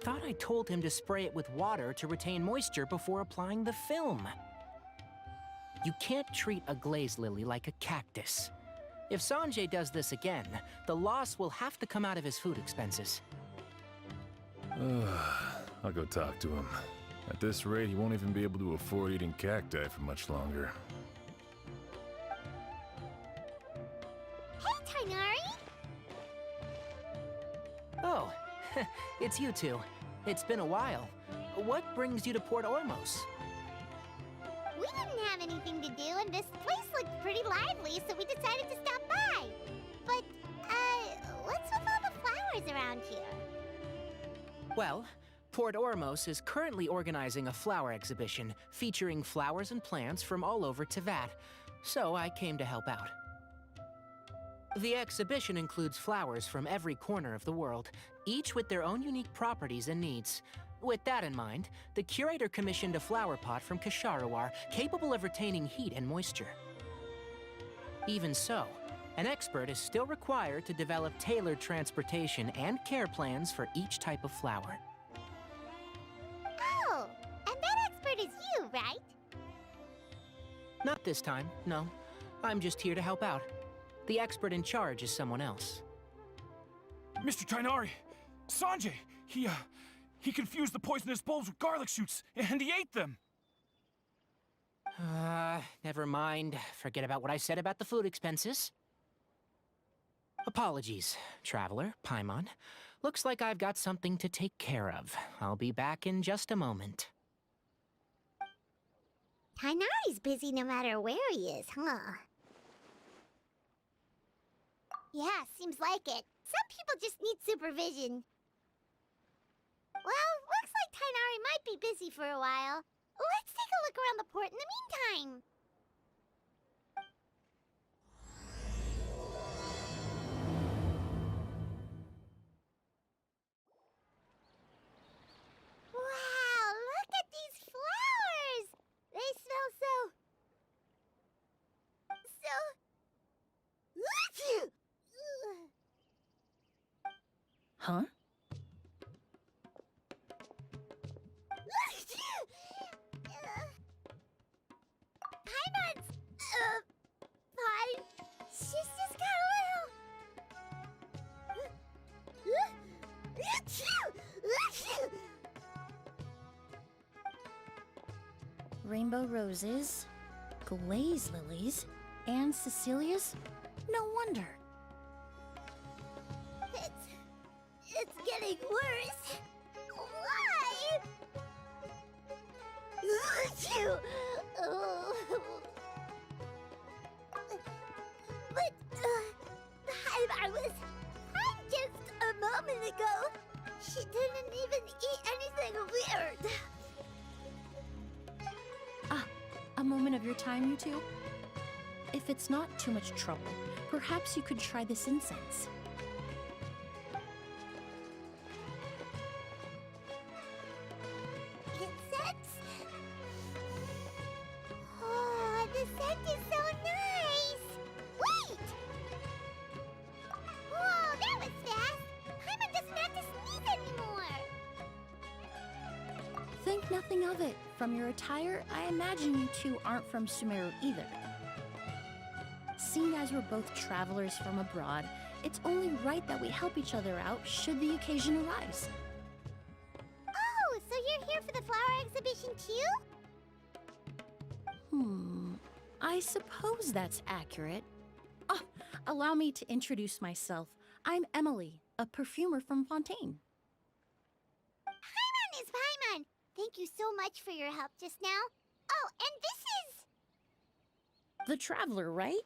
thought I told him to spray it with water to retain moisture before applying the film. You can't treat a glaze lily like a cactus. If Sanjay does this again, the loss will have to come out of his food expenses. I'll go talk to him. At this rate, he won't even be able to afford eating cacti for much longer. Hey, Tainari! Oh, it's you two. It's been a while. What brings you to Port Ormos? We didn't have anything to do, and this place looked pretty lively, so we decided to stop by. But, what's with all the flowers around here? Well, Port Ormos is currently organizing a flower exhibition featuring flowers and plants from all over Teyvat, so I came to help out. The exhibition includes flowers from every corner of the world, each with their own unique properties and needs. With that in mind, the curator commissioned a flower pot from Kasharawar capable of retaining heat and moisture. Even so, an expert is still required to develop tailored transportation and care plans for each type of flower. Oh, and that expert is you, right? Not this time, no. I'm just here to help out. The expert in charge is someone else. Mr. Tainari! Sanjay! He confused the poisonous bulbs with garlic shoots, and he ate them! Never mind. Forget about what I said about the food expenses. Apologies, Traveler, Paimon. Looks like I've got something to take care of. I'll be back in just a moment. Tainari's busy no matter where he is, huh? Yeah, seems like it. Some people just need supervision. Well, looks like Tainari might be busy for a while. Let's take a look around the port in the meantime. Wow, look at these flowers! They smell so... Huh? Paimon's... fine. She's just got a little... Rainbow roses, glaze lilies, and Cecilia's? No wonder. It's getting worse. Why? But, I was fine just a moment ago. She didn't even eat anything weird. A moment of your time, you two? If it's not too much trouble, perhaps you could try this incense. Incense? Oh, the scent is so nice! Wait! Whoa, that was fast! Paimon doesn't have to sneeze anymore! Think nothing of it. From your attire, I imagine you two aren't from Sumeru either. Seeing as we're both travelers from abroad, it's only right that we help each other out should the occasion arise. Oh, so you're here for the flower exhibition too? I suppose that's accurate. Oh, allow me to introduce myself. I'm Emilie, a perfumer from Fontaine. Paimon is Paimon! Thank you so much for your help just now. Oh, and this is... The Traveler, right?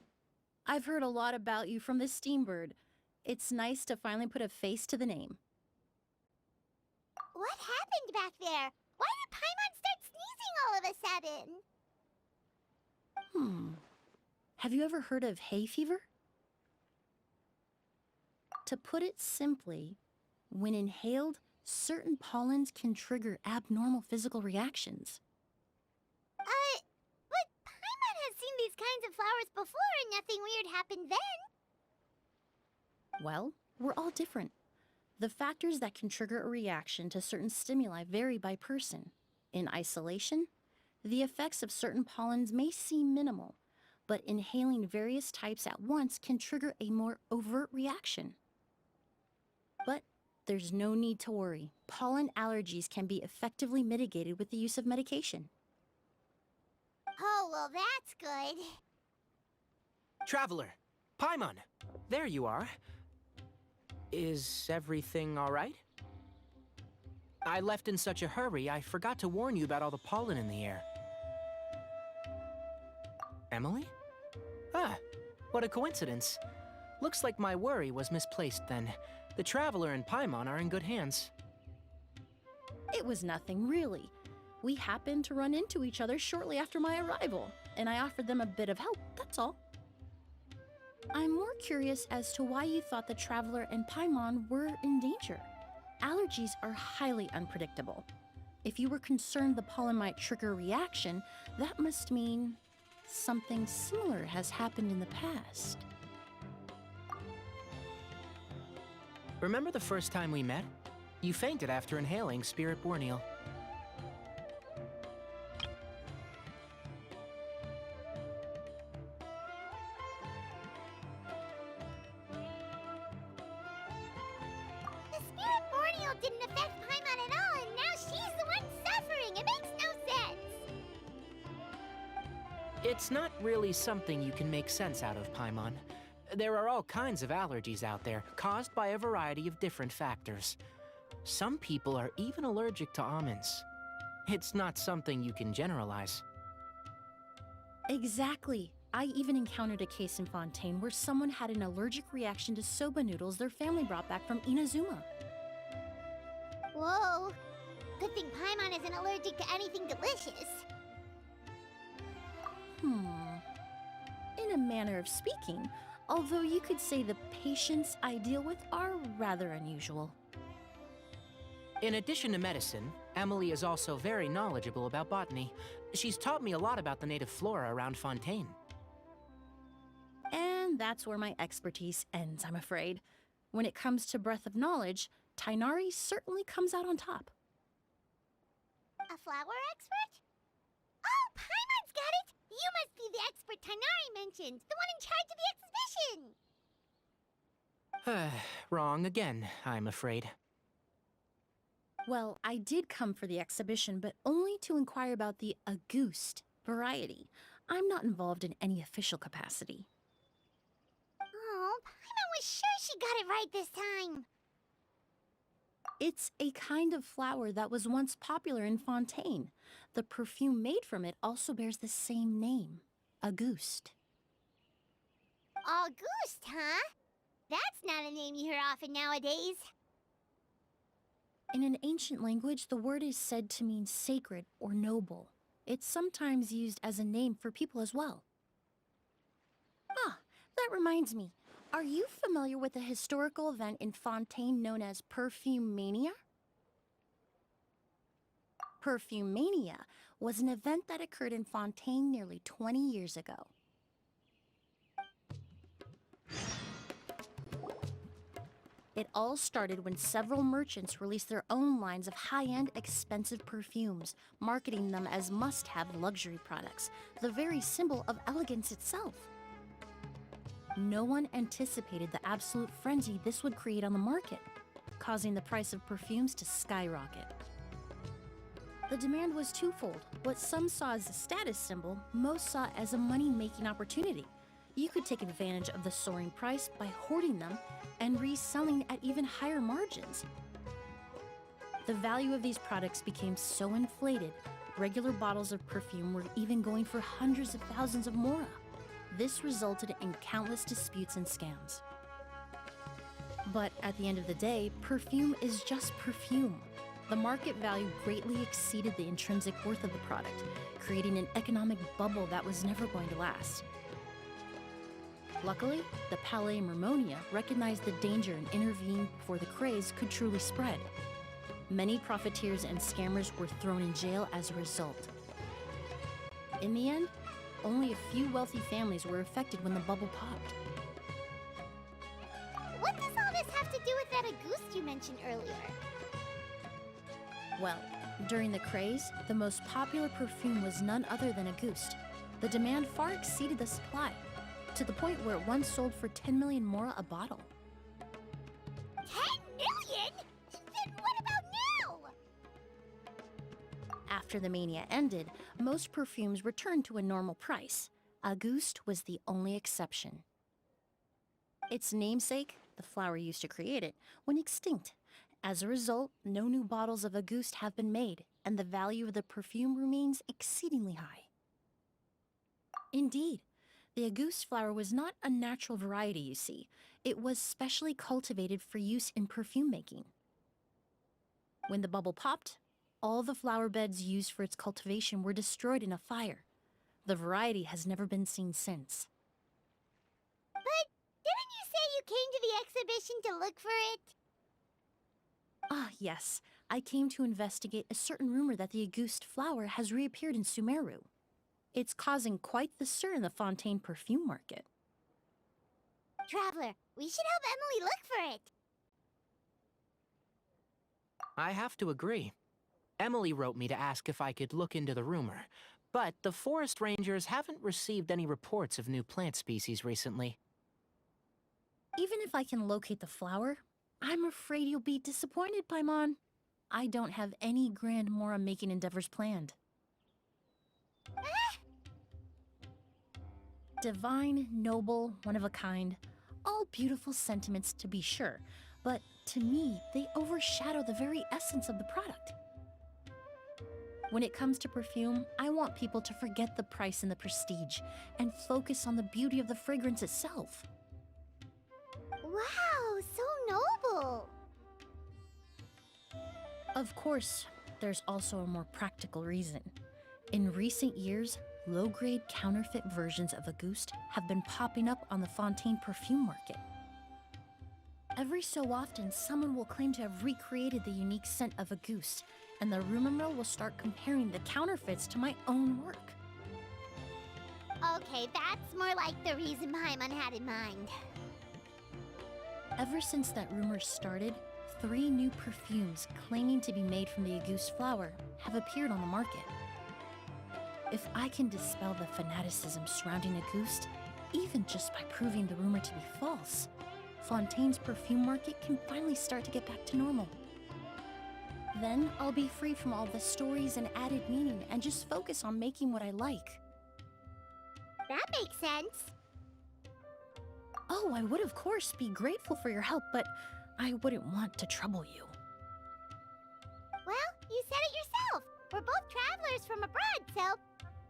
I've heard a lot about you from the Steambird. It's nice to finally put a face to the name. What happened back there? Why did Paimon start sneezing all of a sudden? Have you ever heard of hay fever? To put it simply, when inhaled, certain pollens can trigger abnormal physical reactions. But Paimon has seen these kinds of flowers before and nothing weird happened then. Well, we're all different. The factors that can trigger a reaction to certain stimuli vary by person. In isolation, the effects of certain pollens may seem minimal, but inhaling various types at once can trigger a more overt reaction. But there's no need to worry. Pollen allergies can be effectively mitigated with the use of medication. Oh, well, that's good. Traveler, Paimon, there you are. Is everything all right? I left in such a hurry, I forgot to warn you about all the pollen in the air. Emilie? Ah, what a coincidence. Looks like my worry was misplaced then. The Traveler and Paimon are in good hands. It was nothing, really. We happened to run into each other shortly after my arrival, and I offered them a bit of help, that's all. I'm more curious as to why you thought the Traveler and Paimon were in danger. Allergies are highly unpredictable. If you were concerned the pollen might trigger a reaction, that must mean something similar has happened in the past. Remember the first time we met? You fainted after inhaling Spirit Borneal. The Spirit Borneal didn't affect Paimon at all, and now she's the one suffering. It makes no sense. It's not really something you can make sense out of, Paimon. There are all kinds of allergies out there, caused by a variety of different factors. Some people are even allergic to almonds. It's not something you can generalize. Exactly. I even encountered a case in Fontaine where someone had an allergic reaction to soba noodles their family brought back from Inazuma. Whoa. Good thing Paimon isn't allergic to anything delicious. In a manner of speaking, although you could say the patients I deal with are rather unusual. In addition to medicine, Emilie is also very knowledgeable about botany. She's taught me a lot about the native flora around Fontaine. And that's where my expertise ends, I'm afraid. When it comes to breadth of knowledge, Tainari certainly comes out on top. A flower expert? Oh, Paimon's got it! You must be the expert Tainari mentioned, the one in charge of the exhibition! Wrong again, I'm afraid. Well, I did come for the exhibition, but only to inquire about the Auguste variety. I'm not involved in any official capacity. Oh, Paimon was sure she got it right this time. It's a kind of flower that was once popular in Fontaine. The perfume made from it also bears the same name, Auguste. Auguste, huh? That's not a name you hear often nowadays. In an ancient language, the word is said to mean sacred or noble. It's sometimes used as a name for people as well. Ah, that reminds me. Are you familiar with a historical event in Fontaine known as Perfume Mania? Perfume Mania was an event that occurred in Fontaine nearly 20 years ago. It all started when several merchants released their own lines of high-end, expensive perfumes, marketing them as must-have luxury products, the very symbol of elegance itself. No one anticipated the absolute frenzy this would create on the market, causing the price of perfumes to skyrocket. The demand was twofold. What some saw as a status symbol, most saw as a money-making opportunity. You could take advantage of the soaring price by hoarding them and reselling at even higher margins. The value of these products became so inflated, regular bottles of perfume were even going for hundreds of thousands of mora. This resulted in countless disputes and scams. But at the end of the day, perfume is just perfume. The market value greatly exceeded the intrinsic worth of the product, creating an economic bubble that was never going to last. Luckily, the Palais Mermonia recognized the danger and intervened before the craze could truly spread. Many profiteers and scammers were thrown in jail as a result. In the end, only a few wealthy families were affected when the bubble popped. What does all this have to do with that Auguste you mentioned? Genshin earlier. Well, during the craze, the most popular perfume was none other than Auguste. The demand far exceeded the supply, to the point where it once sold for 10 million mora a bottle. 10 million? Then what about now? After the mania ended, most perfumes returned to a normal price. Auguste was the only exception. Its namesake, the flower used to create it, went extinct. As a result, no new bottles of Auguste have been made, and the value of the perfume remains exceedingly high. Indeed, the Auguste flower was not a natural variety, you see. It was specially cultivated for use in perfume making. When the bubble popped, all the flower beds used for its cultivation were destroyed in a fire. The variety has never been seen since. But didn't you say you came to the exhibition to look for it? Ah, yes. I came to investigate a certain rumor that the Auguste flower has reappeared in Sumeru. It's causing quite the stir in the Fontaine perfume market. Traveler, we should help Emilie look for it. I have to agree. Emilie wrote me to ask if I could look into the rumor, but the forest rangers haven't received any reports of new plant species recently. Even if I can locate the flower, I'm afraid you'll be disappointed, Paimon. I don't have any grand Mora-making endeavors planned. Divine, noble, one of a kind, all beautiful sentiments to be sure, but to me, they overshadow the very essence of the product. When it comes to perfume, I want people to forget the price and the prestige, and focus on the beauty of the fragrance itself. Wow, so noble. Of course, there's also a more practical reason. In recent years, low-grade counterfeit versions of Auguste have been popping up on the Fontaine perfume market. Every so often, someone will claim to have recreated the unique scent of Auguste, and the rumor mill will start comparing the counterfeits to my own work. Okay, that's more like the reason Paimon had in mind. Ever since that rumor started, 3 new perfumes claiming to be made from the Auguste flower have appeared on the market. If I can dispel the fanaticism surrounding Auguste, even just by proving the rumor to be false, Fontaine's perfume market can finally start to get back to normal. Then I'll be free from all the stories and added meaning and just focus on making what I like. That makes sense. Oh, I would of course be grateful for your help, but I wouldn't want to trouble you. Well, you said it yourself. We're both travelers from abroad, so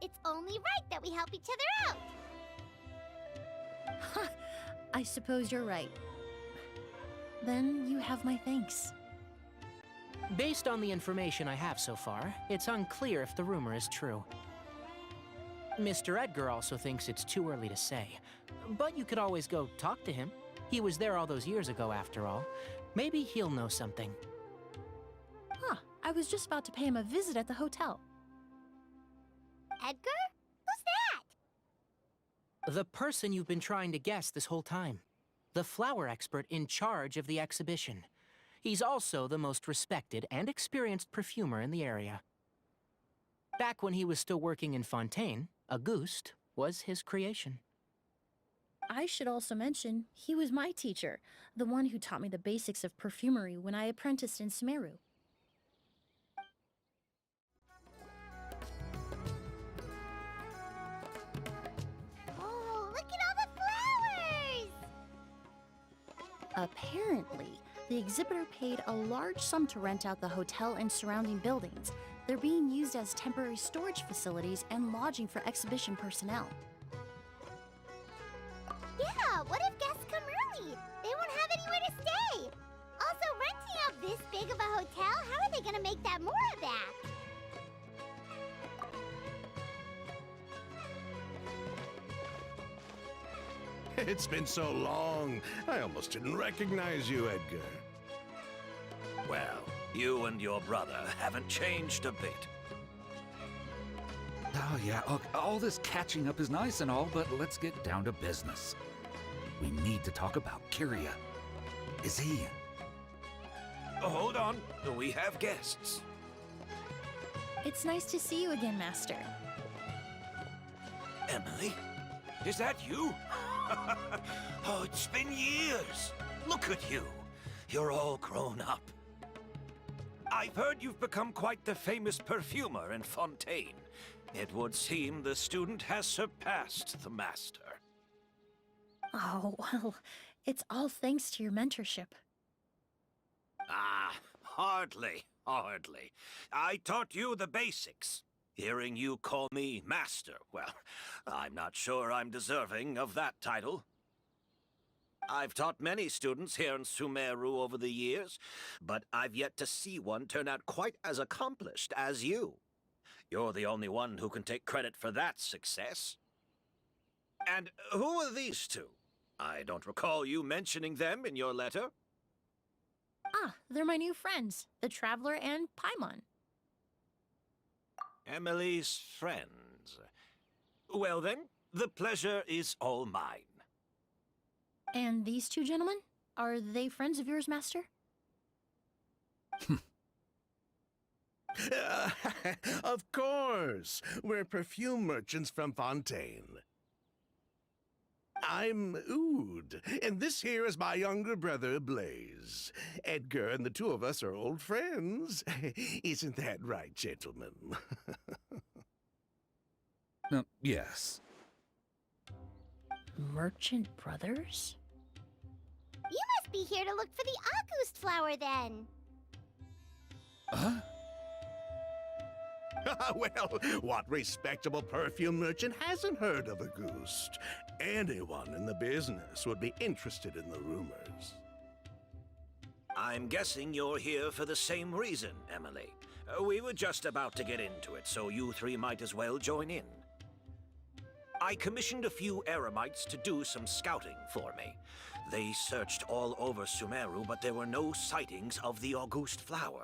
it's only right that we help each other out. Huh, I suppose you're right. Then you have my thanks. Based on the information I have so far, it's unclear if the rumor is true. Mr. Edgar also thinks it's too early to say, but you could always go talk to him. He was there all those years ago, after all. Maybe he'll know something. Huh, I was just about to pay him a visit at the hotel. Edgar? Who's that? The person you've been trying to guess this whole time. The flower expert in charge of the exhibition. He's also the most respected and experienced perfumer in the area. Back when he was still working in Fontaine, Auguste was his creation. I should also mention, he was my teacher, the one who taught me the basics of perfumery when I apprenticed in Sumeru. Oh, look at all the flowers! Apparently, the exhibitor paid a large sum to rent out the hotel and surrounding buildings. They're being used as temporary storage facilities and lodging for exhibition personnel. Yeah, what if guests come early? They won't have anywhere to stay. Also, renting out this big of a hotel, how are they gonna make that Mora back? It's been so long, I almost didn't recognize you, Edgar. Well, you and your brother haven't changed a bit. Oh, yeah, look, all this catching up is nice and all, but let's get down to business. We need to talk about Kyria. Is he... Hold on. We have guests. It's nice to see you again, Master. Emilie? Is that you? Oh, it's been years. Look at you. You're all grown up. I've heard you've become quite the famous perfumer in Fontaine. It would seem the student has surpassed the master. Oh, well, it's all thanks to your mentorship. Ah, hardly. I taught you the basics. Hearing you call me master, well, I'm not sure I'm deserving of that title. I've taught many students here in Sumeru over the years, but I've yet to see one turn out quite as accomplished as you. You're the only one who can take credit for that success. And who are these two? I don't recall you mentioning them in your letter. Ah, they're my new friends, the Traveler and Paimon. Emilie's friends. Well then, the pleasure is all mine. And these two gentlemen? Are they friends of yours, Master? Of course. We're perfume merchants from Fontaine. I'm Oud, and this here is my younger brother, Blaze. Edgar and the two of us are old friends. Isn't that right, gentlemen? Yes. Merchant brothers? You must be here to look for the August flower, then. Huh? Well, what respectable perfume merchant hasn't heard of a goose? Anyone in the business would be interested in the rumors. I'm guessing you're here for the same reason, Emilie. We were just about to get into it, so you three might as well join in. I commissioned a few eremites to do some scouting for me. They searched all over Sumeru, but there were no sightings of the August flower.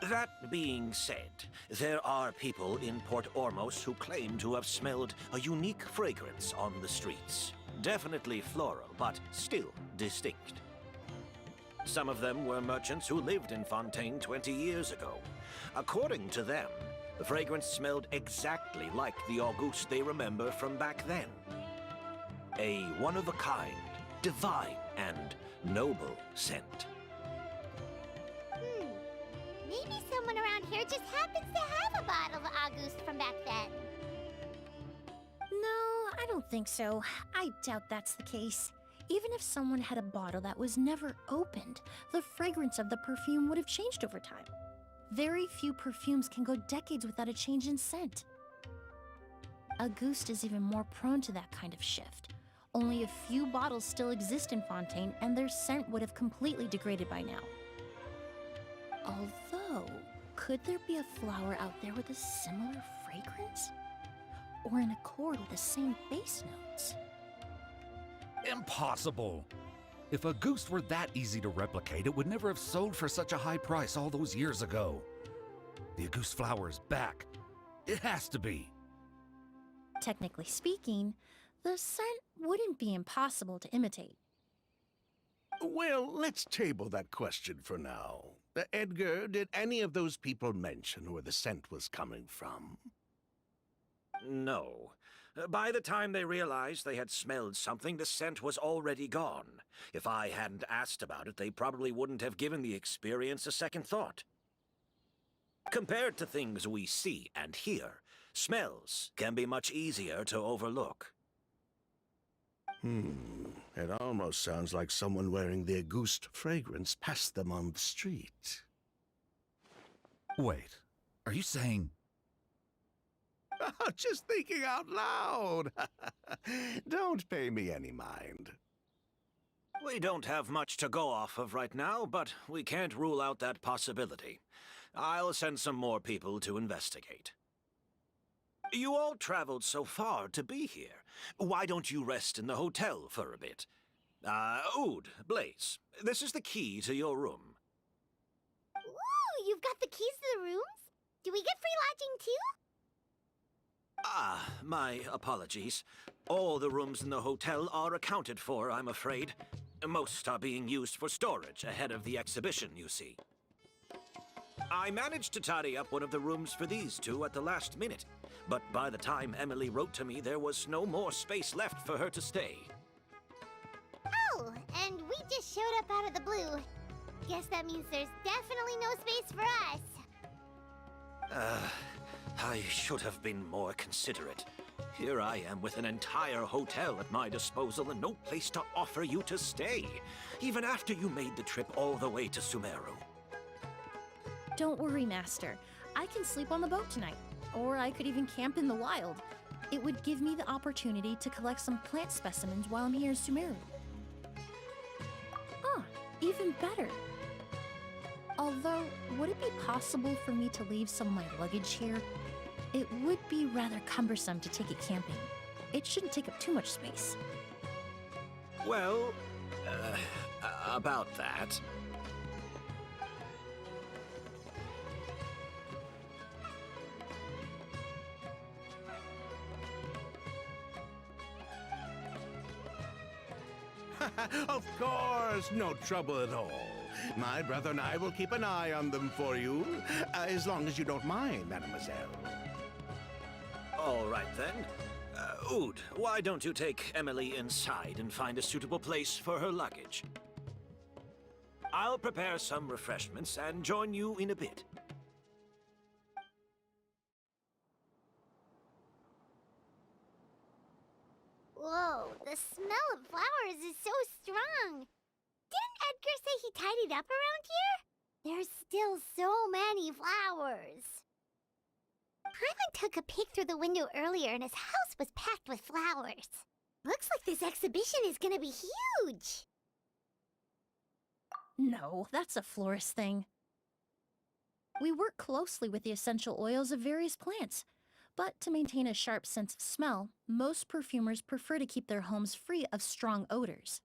That being said, there are people in Port Ormos who claim to have smelled a unique fragrance on the streets. Definitely floral, but still distinct. Some of them were merchants who lived in Fontaine 20 years ago. According to them, the fragrance smelled exactly like the August they remember from back then. A one-of-a-kind, divine, and noble scent. Maybe someone around here just happens to have a bottle of August from back then. No, I don't think so. I doubt that's the case. Even if someone had a bottle that was never opened, the fragrance of the perfume would have changed over time. Very few perfumes can go decades without a change in scent. Auguste is even more prone to that kind of shift. Only a few bottles still exist in Fontaine, and their scent would have completely degraded by now. Although, could there be a flower out there with a similar fragrance? Or in accord with the same base notes? Impossible! If a goose were that easy to replicate, it would never have sold for such a high price all those years ago. The Auguste flower is back. It has to be. Technically speaking, the scent wouldn't be impossible to imitate. Well, let's table that question for now. Edgar, did any of those people mention where the scent was coming from? No. By the time they realized they had smelled something, the scent was already gone. If I hadn't asked about it, they probably wouldn't have given the experience a second thought. Compared to things we see and hear, smells can be much easier to overlook. It almost sounds like someone wearing the Auguste fragrance passed them on the street. Wait, are you saying... Just thinking out loud. Don't pay me any mind. We don't have much to go off of right now, but we can't rule out that possibility. I'll send some more people to investigate. You all traveled so far to be here. Why don't you rest in the hotel for a bit? Oud, Blaze, this is the key to your room. Ooh, you've got the keys to the rooms? Do we get free lodging too? My apologies. All the rooms in the hotel are accounted for, I'm afraid. Most are being used for storage ahead of the exhibition, you see. I managed to tidy up one of the rooms for these two at the last minute, but by the time Emilie wrote to me, there was no more space left for her to stay. Oh, and we just showed up out of the blue. Guess that means there's definitely no space for us. I should have been more considerate. Here I am with an entire hotel at my disposal and no place to offer you to stay, even after you made the trip all the way to Sumeru. Don't worry, Master. I can sleep on the boat tonight, or I could even camp in the wild. It would give me the opportunity to collect some plant specimens while I'm here in Sumeru. Ah, even better. Although, would it be possible for me to leave some of my luggage here? It would be rather cumbersome to take it camping. It shouldn't take up too much space. Well, about that. Of course, no trouble at all. My brother and I will keep an eye on them for you, as long as you don't mind, mademoiselle. All right, then. Oud, why don't you take Emilie inside and find a suitable place for her luggage? I'll prepare some refreshments and join you in a bit. Whoa, the smell of flowers is so strong. Didn't Edgar say he tidied up around here? There's still so many flowers. Paimon took a peek through the window earlier and his house was packed with flowers. Looks like this exhibition is gonna be huge. No, that's a florist thing. We work closely with the essential oils of various plants, but to maintain a sharp sense of smell, most perfumers prefer to keep their homes free of strong odors.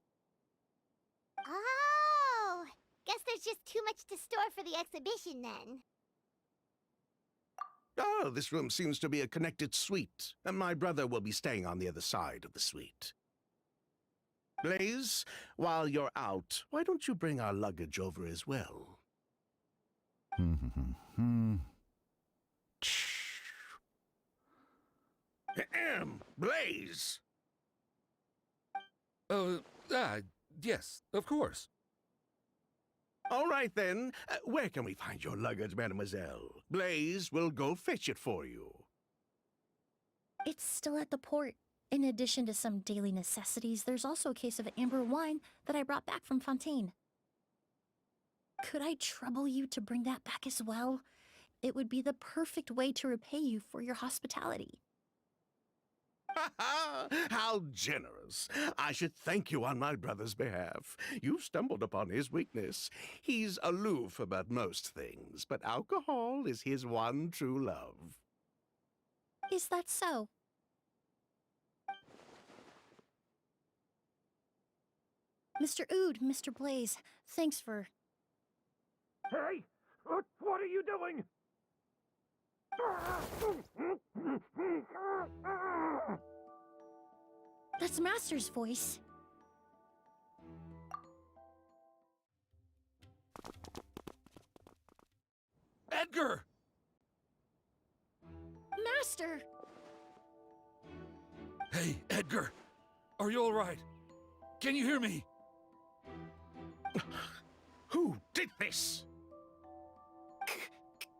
Oh, guess there's just too much to store for the exhibition then. Oh, this room seems to be a connected suite, and my brother will be staying on the other side of the suite. Blaze, while you're out, why don't you bring our luggage over as well? Blaze! Yes, of course. All right, then. Where can we find your luggage, mademoiselle? Blaze will go fetch it for you. It's still at the port. In addition to some daily necessities, there's also a case of amber wine that I brought back from Fontaine. Could I trouble you to bring that back as well? It would be the perfect way to repay you for your hospitality. How generous. I should thank you on my brother's behalf. You've stumbled upon his weakness. He's aloof about most things, but alcohol is his one true love. Is that so? Mr. Oud, Mr. Blaze, thanks for... Hey! What are you doing? That's Master's voice. Edgar! Master! Hey, Edgar! Are you all right? Can you hear me? Who did this?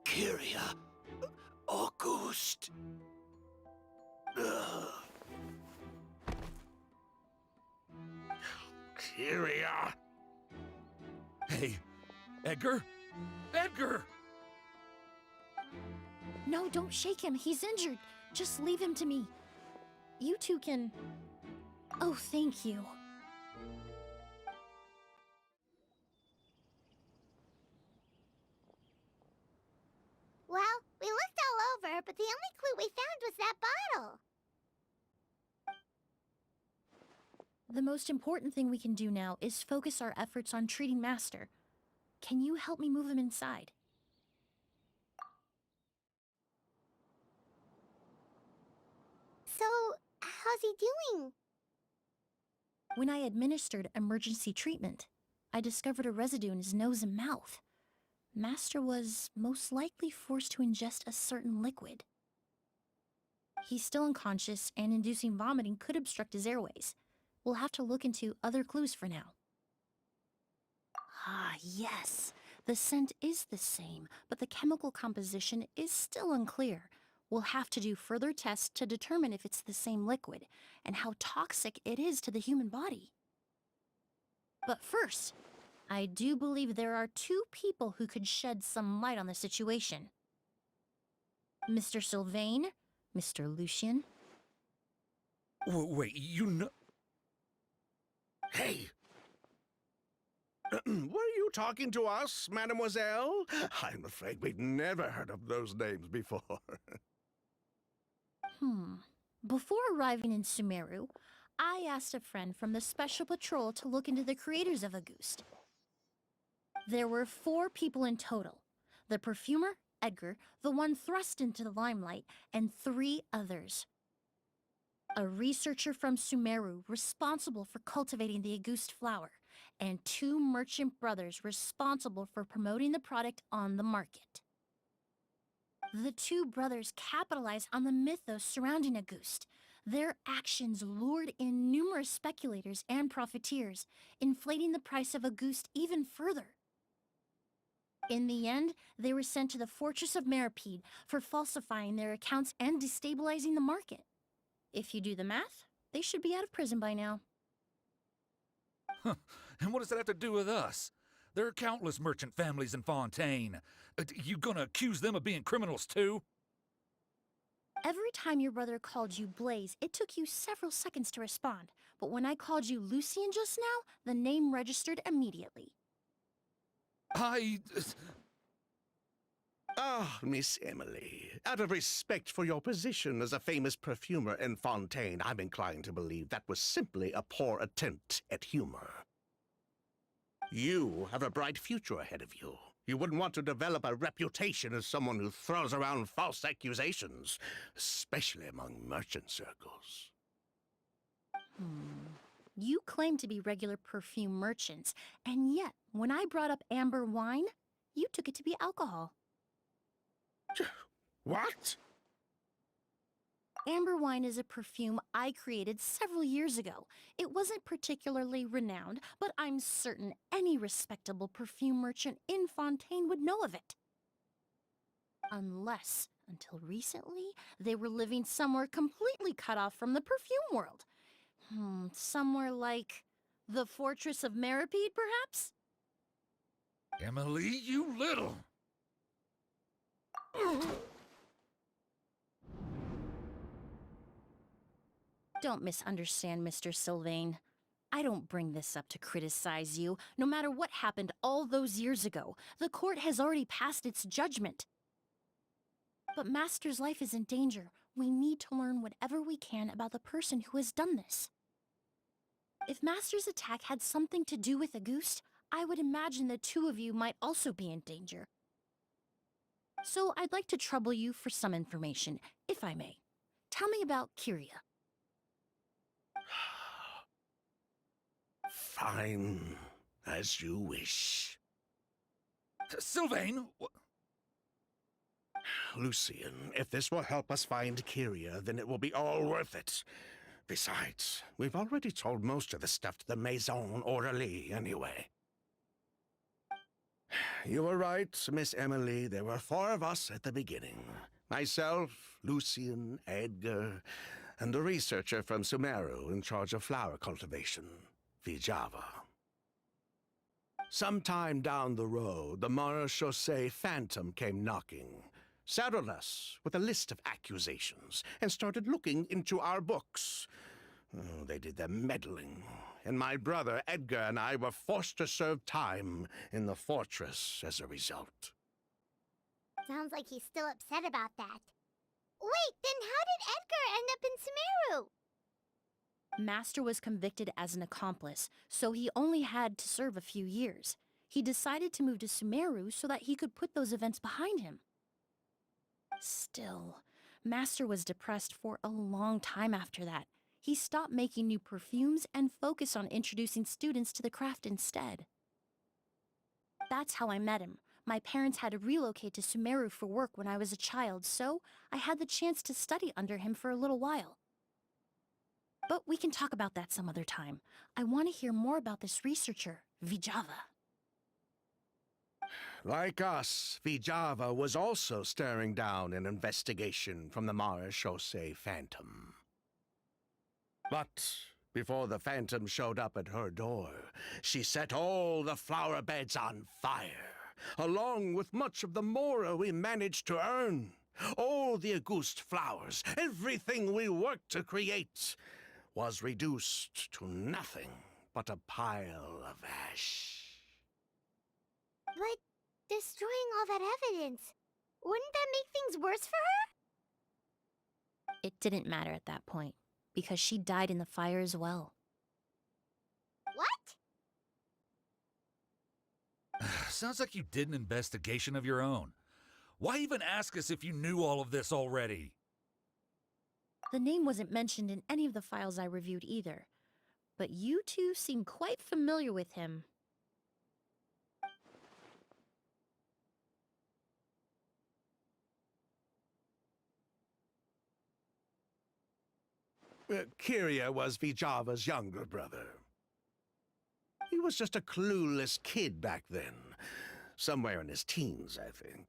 Kyria. August. Kyria. Hey, Edgar? Edgar! No, don't shake him. He's injured. Just leave him to me. You two can... Oh, thank you. Well, we looked all over, but the only clue we found was that bottle. The most important thing we can do now is focus our efforts on treating Master. Can you help me move him inside? So, how's he doing? When I administered emergency treatment, I discovered a residue in his nose and mouth. Master was most likely forced to ingest a certain liquid. He's still unconscious, and inducing vomiting could obstruct his airways. We'll have to look into other clues for now. Ah, yes. The scent is the same, but the chemical composition is still unclear. We'll have to do further tests to determine if it's the same liquid, and how toxic it is to the human body. But first, I do believe there are two people who could shed some light on the situation. Mr. Sylvain, Mr. Lucien. Wait, you know... Hey! Were you talking to us, mademoiselle? I'm afraid we'd never heard of those names before. Before arriving in Sumeru, I asked a friend from the Special Patrol to look into the creators of Auguste. There were 4 people in total. The perfumer, Edgar, the one thrust into the limelight, and 3 others. A researcher from Sumeru responsible for cultivating the Auguste flower, and 2 merchant brothers responsible for promoting the product on the market. The 2 brothers capitalized on the mythos surrounding Auguste. Their actions lured in numerous speculators and profiteers, inflating the price of Auguste even further. In the end, they were sent to the Fortress of Meripede for falsifying their accounts and destabilizing the market. If you do the math, they should be out of prison by now. And what does that have to do with us? There are countless merchant families in Fontaine. You gonna accuse them of being criminals too? Every time your brother called you Blaze, it took you several seconds to respond. But when I called you Lucien just now, the name registered immediately. Ah, Miss Emilie, out of respect for your position as a famous perfumer in Fontaine, I'm inclined to believe that was simply a poor attempt at humor. You have a bright future ahead of you. You wouldn't want to develop a reputation as someone who throws around false accusations, especially among merchant circles. You claim to be regular perfume merchants, and yet, when I brought up amber wine, you took it to be alcohol. What? Amber wine is a perfume I created several years ago. It wasn't particularly renowned, but I'm certain any respectable perfume merchant in Fontaine would know of it. Unless, until recently, they were living somewhere completely cut off from the perfume world. Somewhere like the Fortress of Meripede, perhaps? Emilie, you little... Don't misunderstand, Mr. Sylvain. I don't bring this up to criticize you. No matter what happened all those years ago, the court has already passed its judgment. But Master's life is in danger. We need to learn whatever we can about the person who has done this. If Master's attack had something to do with Auguste, I would imagine the 2 of you might also be in danger. So I'd like to trouble you for some information, if I may. Tell me about Kyria. Fine, as you wish. Sylvain! Lucien, if this will help us find Kyria, then it will be all worth it. Besides, we've already told most of the stuff to the Maison Orderly anyway. You were right, Miss Emilie. There were 4 of us at the beginning. Myself, Lucien, Edgar, and the researcher from Sumeru in charge of flower cultivation, Vijava. Sometime down the road, the Marechaussee Phantom came knocking, saddled us with a list of accusations, and started looking into our books. Oh, they did their meddling, and my brother Edgar and I were forced to serve time in the fortress as a result. Sounds like he's still upset about that. Wait, then how did Edgar end up in Sumeru? Master was convicted as an accomplice, so he only had to serve a few years. He decided to move to Sumeru so that he could put those events behind him. Still, Master was depressed for a long time after that. He stopped making new perfumes and focused on introducing students to the craft instead. That's how I met him. My parents had to relocate to Sumeru for work when I was a child, so I had the chance to study under him for a little while. But we can talk about that some other time. I want to hear more about this researcher, Vijava. Like us, Vijava was also staring down an investigation from the Marechaussee Phantom. But before the Phantom showed up at her door, she set all the flower beds on fire, along with much of the mora we managed to earn. All the Auguste flowers, everything we worked to create, was reduced to nothing but a pile of ash. But destroying all that evidence, wouldn't that make things worse for her? It didn't matter at that point, because she died in the fire as well. What? Sounds like you did an investigation of your own. Why even ask us if you knew all of this already? The name wasn't mentioned in any of the files I reviewed either, but you two seem quite familiar with him. Kyria was Vijava's younger brother. He was just a clueless kid back then, somewhere in his teens, I think.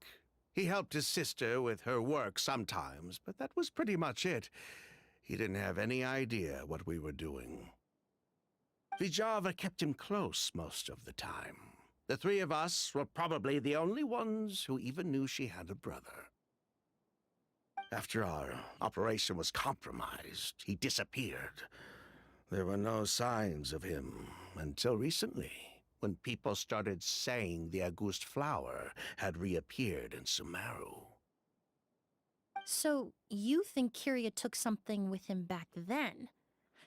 He helped his sister with her work sometimes, but that was pretty much it. He didn't have any idea what we were doing. Vijava kept him close most of the time. The three of us were probably the only ones who even knew she had a brother. After our operation was compromised, he disappeared. There were no signs of him until recently, when people started saying the Auguste flower had reappeared in Sumeru. So, you think Kyria took something with him back then?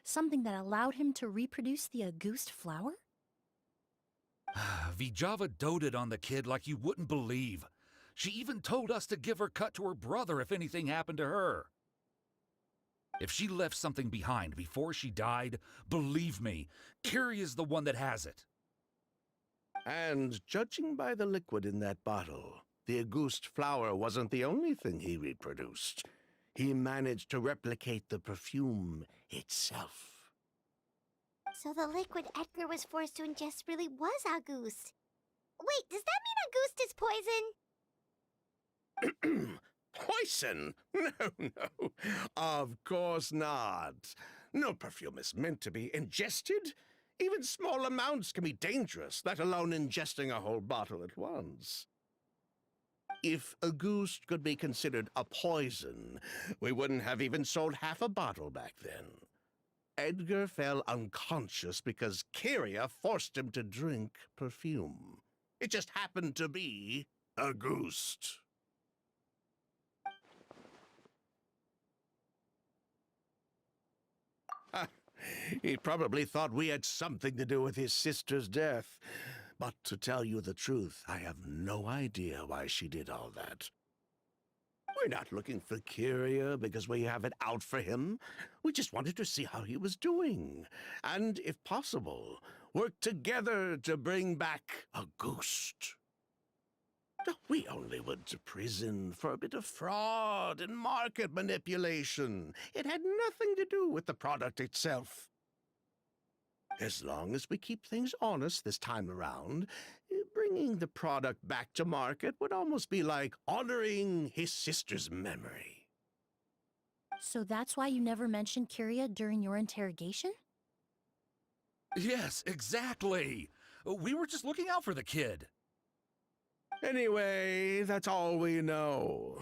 Something that allowed him to reproduce the Auguste flower? Vijava doted on the kid like you wouldn't believe. She even told us to give her cut to her brother if anything happened to her. If she left something behind before she died, believe me, Kyria's the one that has it. And judging by the liquid in that bottle, the Auguste flower wasn't the only thing he reproduced. He managed to replicate the perfume itself. So the liquid Edgar was forced to ingest really was Auguste. Wait, does that mean Auguste is poison? Poison? No, no. Of course not. No perfume is meant to be ingested. Even small amounts can be dangerous, let alone ingesting a whole bottle at once. If Auguste could be considered a poison, we wouldn't have even sold half a bottle back then. Edgar fell unconscious because Kyria forced him to drink perfume. It just happened to be Auguste. He probably thought we had something to do with his sister's death. But to tell you the truth, I have no idea why she did all that. We're not looking for Kyria because we have it out for him. We just wanted to see how he was doing. And, if possible, work together to bring back Auguste. We only went to prison for a bit of fraud and market manipulation. It had nothing to do with the product itself. As long as we keep things honest this time around, bringing the product back to market would almost be like honoring his sister's memory. So that's why you never mentioned Kyria during your interrogation? Yes, exactly. We were just looking out for the kid. Anyway, that's all we know.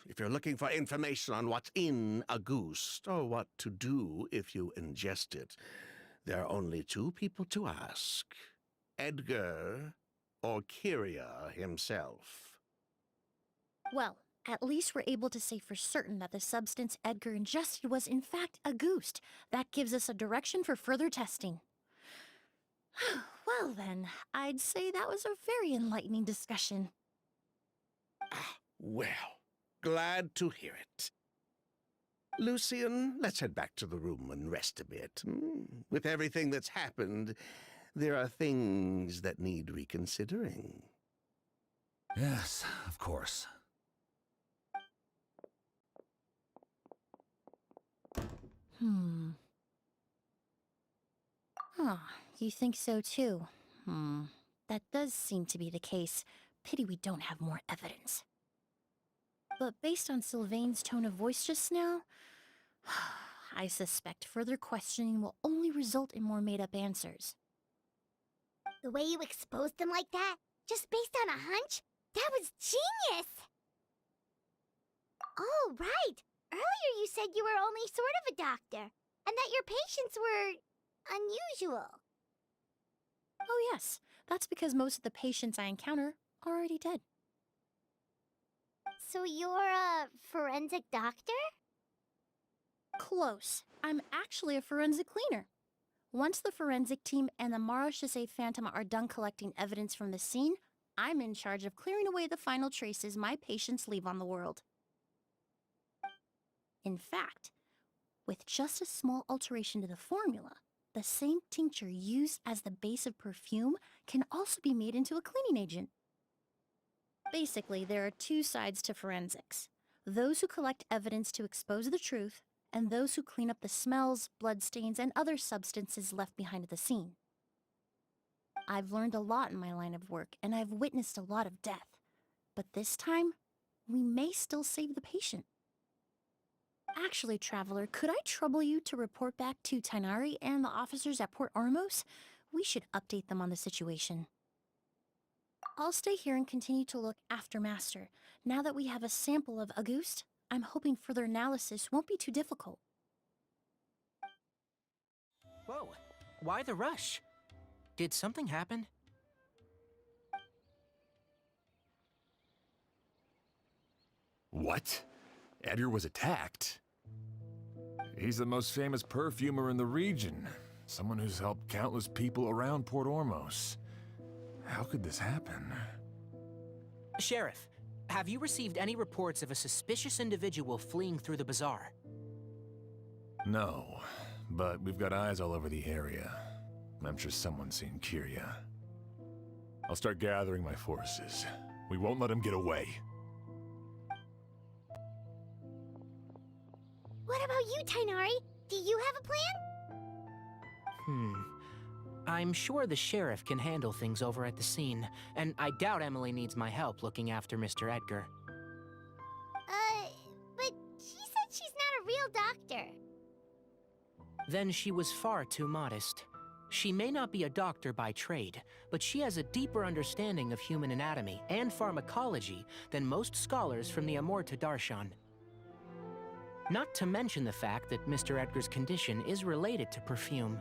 If you're looking for information on what's in Auguste, or what to do if you ingest it, there are only two people to ask. Edgar or Kyria himself. Well, at least we're able to say for certain that the substance Edgar ingested was in fact Auguste. That gives us a direction for further testing. Well then, I'd say that was a very enlightening discussion. Well, glad to hear it. Lucian, let's head back to the room and rest a bit. With everything that's happened, there are things that need reconsidering. Yes, of course. Huh, you think so too? That does seem to be the case. Pity we don't have more evidence. But based on Sylvain's tone of voice just now, I suspect further questioning will only result in more made-up answers. The way you exposed them like that, just based on a hunch, that was genius! Oh, right! Earlier you said you were only sort of a doctor, and that your patients were unusual. Oh yes, that's because most of the patients I encounter are already dead. So you're a forensic doctor? Close. I'm actually a forensic cleaner. Once the forensic team and the Marechaussee Phantom are done collecting evidence from the scene, I'm in charge of clearing away the final traces my patients leave on the world. In fact, with just a small alteration to the formula, the same tincture used as the base of perfume can also be made into a cleaning agent. Basically, there are two sides to forensics: those who collect evidence to expose the truth, and those who clean up the smells, bloodstains, and other substances left behind at the scene. I've learned a lot in my line of work, and I've witnessed a lot of death. But this time, we may still save the patient. Actually, Traveler, could I trouble you to report back to Tainari and the officers at Port Ormos? We should update them on the situation. I'll stay here and continue to look after Master. Now that we have a sample of Auguste, I'm hoping further analysis won't be too difficult. Whoa, why the rush? Did something happen? What? Edgar was attacked? He's the most famous perfumer in the region. Someone who's helped countless people around Port Ormos. How could this happen? Sheriff, have you received any reports of a suspicious individual fleeing through the bazaar? No, but we've got eyes all over the area. I'm sure someone's seen Kyria. I'll start gathering my forces. We won't let him get away. What about you, Tainari? Do you have a plan? I'm sure the sheriff can handle things over at the scene, and I doubt Emilie needs my help looking after Mr. Edgar. But she said she's not a real doctor. Then she was far too modest. She may not be a doctor by trade, but she has a deeper understanding of human anatomy and pharmacology than most scholars from the Amurta Darshan. Not to mention the fact that Mr. Edgar's condition is related to perfume.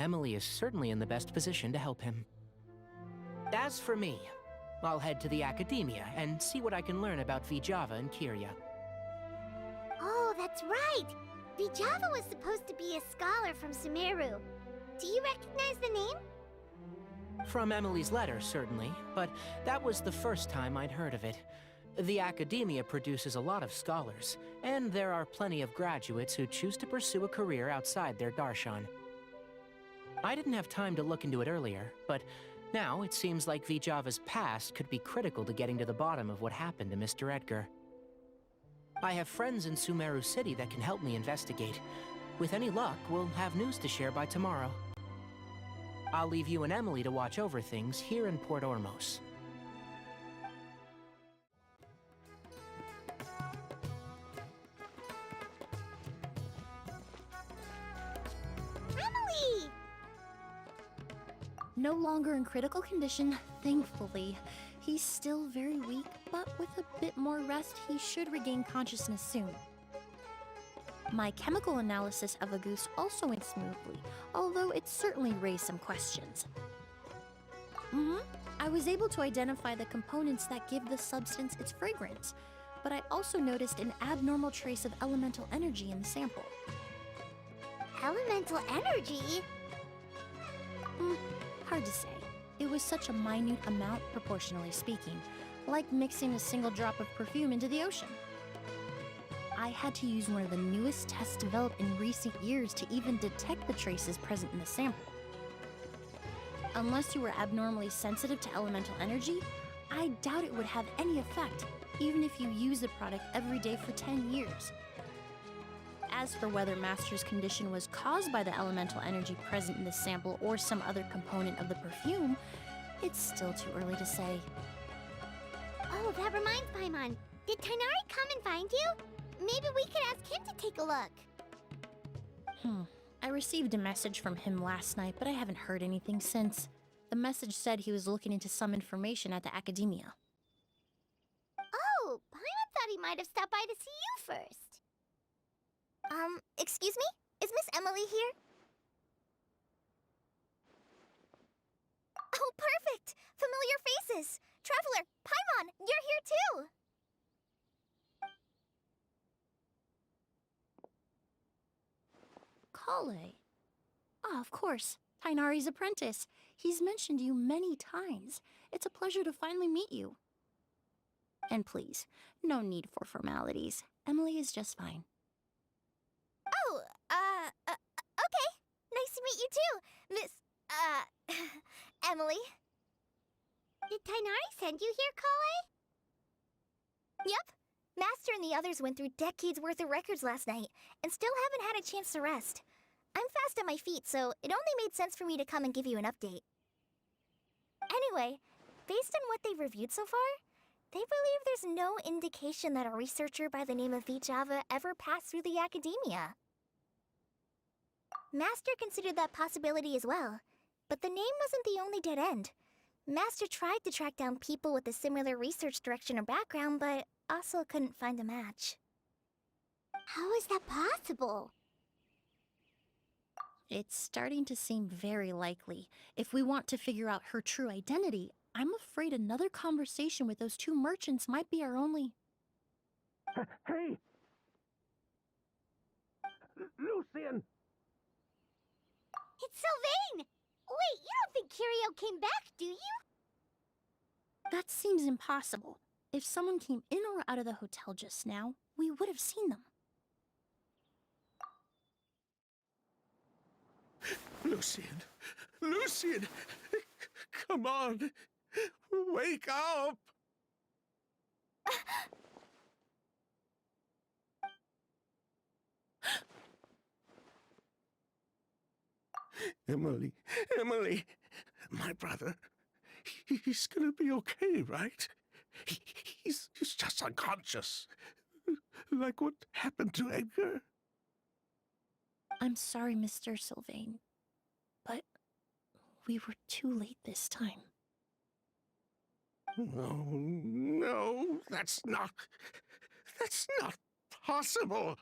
Emilie is certainly in the best position to help him. As for me, I'll head to the academia and see what I can learn about Vijava and Kyria. Oh, that's right! Vijava was supposed to be a scholar from Sumeru. Do you recognize the name? From Emilie's letter, certainly, but that was the first time I'd heard of it. The academia produces a lot of scholars, and there are plenty of graduates who choose to pursue a career outside their darshan. I didn't have time to look into it earlier, but now it seems like Vijava's past could be critical to getting to the bottom of what happened to Mr. Edgar. I have friends in Sumeru City that can help me investigate. With any luck, we'll have news to share by tomorrow. I'll leave you and Emilie to watch over things here in Port Ormos. Emilie! No longer in critical condition, thankfully. He's still very weak, but with a bit more rest, he should regain consciousness soon. My chemical analysis of Auguste also went smoothly, although it certainly raised some questions. I was able to identify the components that give the substance its fragrance, but I also noticed an abnormal trace of elemental energy in the sample. Elemental energy? Hard to say. It was such a minute amount, proportionally speaking, like mixing a single drop of perfume into the ocean. I had to use one of the newest tests developed in recent years to even detect the traces present in the sample. Unless you were abnormally sensitive to elemental energy, I doubt it would have any effect, even if you use the product every day for 10 years. As for whether Master's condition was caused by the elemental energy present in the sample or some other component of the perfume, it's still too early to say. Oh, that reminds Paimon. Did Tainari come and find you? Maybe we could ask him to take a look. I received a message from him last night, but I haven't heard anything since. The message said he was looking into some information at the Academia. Oh, Paimon thought he might have stopped by to see you first. Excuse me? Is Miss Emilie here? Oh, perfect! Familiar faces! Traveler, Paimon, you're here too! Kale. Ah, of course. Tainari's apprentice. He's mentioned you many times. It's a pleasure to finally meet you. And please, no need for formalities. Emilie is just fine. Oh, okay. Nice to meet you too, Miss, Emilie. Did Tainari send you here, Kale? Yep. Master and the others went through decades worth of records last night, and still haven't had a chance to rest. I'm fast on my feet, so it only made sense for me to come and give you an update. Anyway, based on what they've reviewed so far, they believe there's no indication that a researcher by the name of Vijava ever passed through the Academia. Master considered that possibility as well, but the name wasn't the only dead end. Master tried to track down people with a similar research direction or background, but also couldn't find a match. How is that possible? It's starting to seem very likely. If we want to figure out her true identity, I'm afraid another conversation with those two merchants might be our only... Hey! Lucian! It's Sylvain! Wait, you don't think Curio came back, do you? That seems impossible. If someone came in or out of the hotel just now, we would have seen them. Lucian! Lucian! Come on! Wake up! Emilie, Emilie! My brother, he's gonna be okay, right? He's just unconscious. Like what happened to Edgar? I'm sorry, Mr. Sylvain, but we were too late this time. No, that's not possible.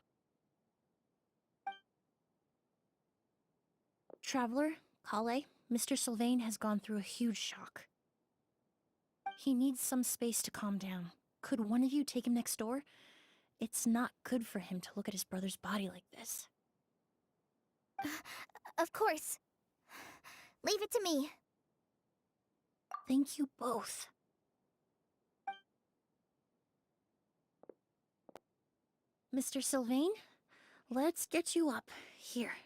Traveler, Kale, Mr. Sylvain has gone through a huge shock. He needs some space to calm down. Could one of you take him next door? It's not good for him to look at his brother's body like this. Of course. Leave it to me. Thank you both. Mr. Sylvain, let's get you up. Here,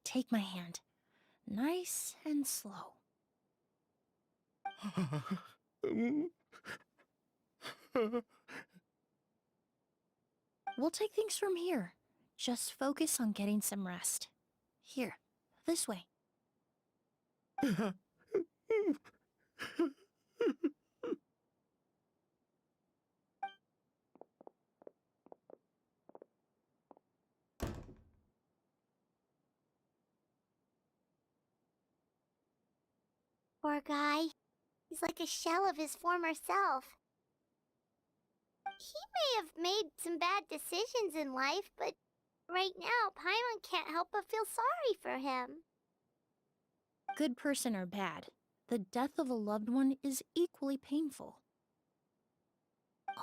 take my hand. Nice and slow. We'll take things from here. Just focus on getting some rest. Here, this way. Poor guy. He's like a shell of his former self. He may have made some bad decisions in life, but right now, Paimon can't help but feel sorry for him. Good person or bad, the death of a loved one is equally painful.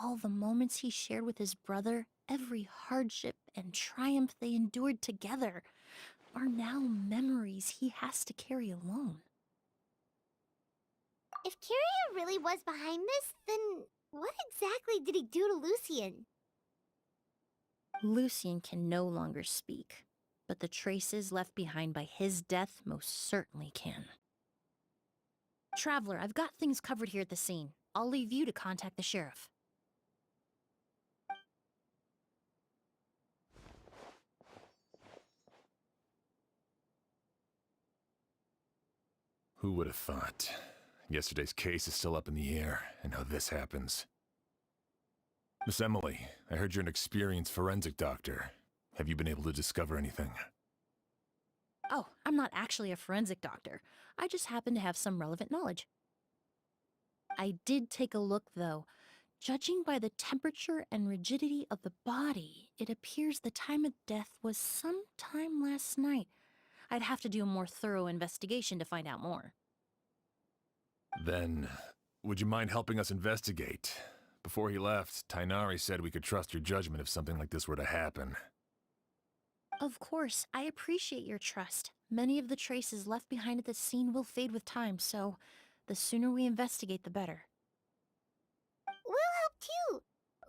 All the moments he shared with his brother, every hardship and triumph they endured together, are now memories he has to carry alone. If Curio really was behind this, then what exactly did he do to Lucian? Lucien can no longer speak, but the traces left behind by his death most certainly can. Traveler, I've got things covered here at the scene. I'll leave you to contact the sheriff. Who would have thought? Yesterday's case is still up in the air, and now this happens. Miss Emilie, I heard you're an experienced forensic doctor. Have you been able to discover anything? Oh, I'm not actually a forensic doctor. I just happen to have some relevant knowledge. I did take a look, though. Judging by the temperature and rigidity of the body, it appears the time of death was sometime last night. I'd have to do a more thorough investigation to find out more. Then, would you mind helping us investigate? Before he left, Tainari said we could trust your judgment if something like this were to happen. Of course, I appreciate your trust. Many of the traces left behind at the scene will fade with time, so the sooner we investigate, the better. We'll help too.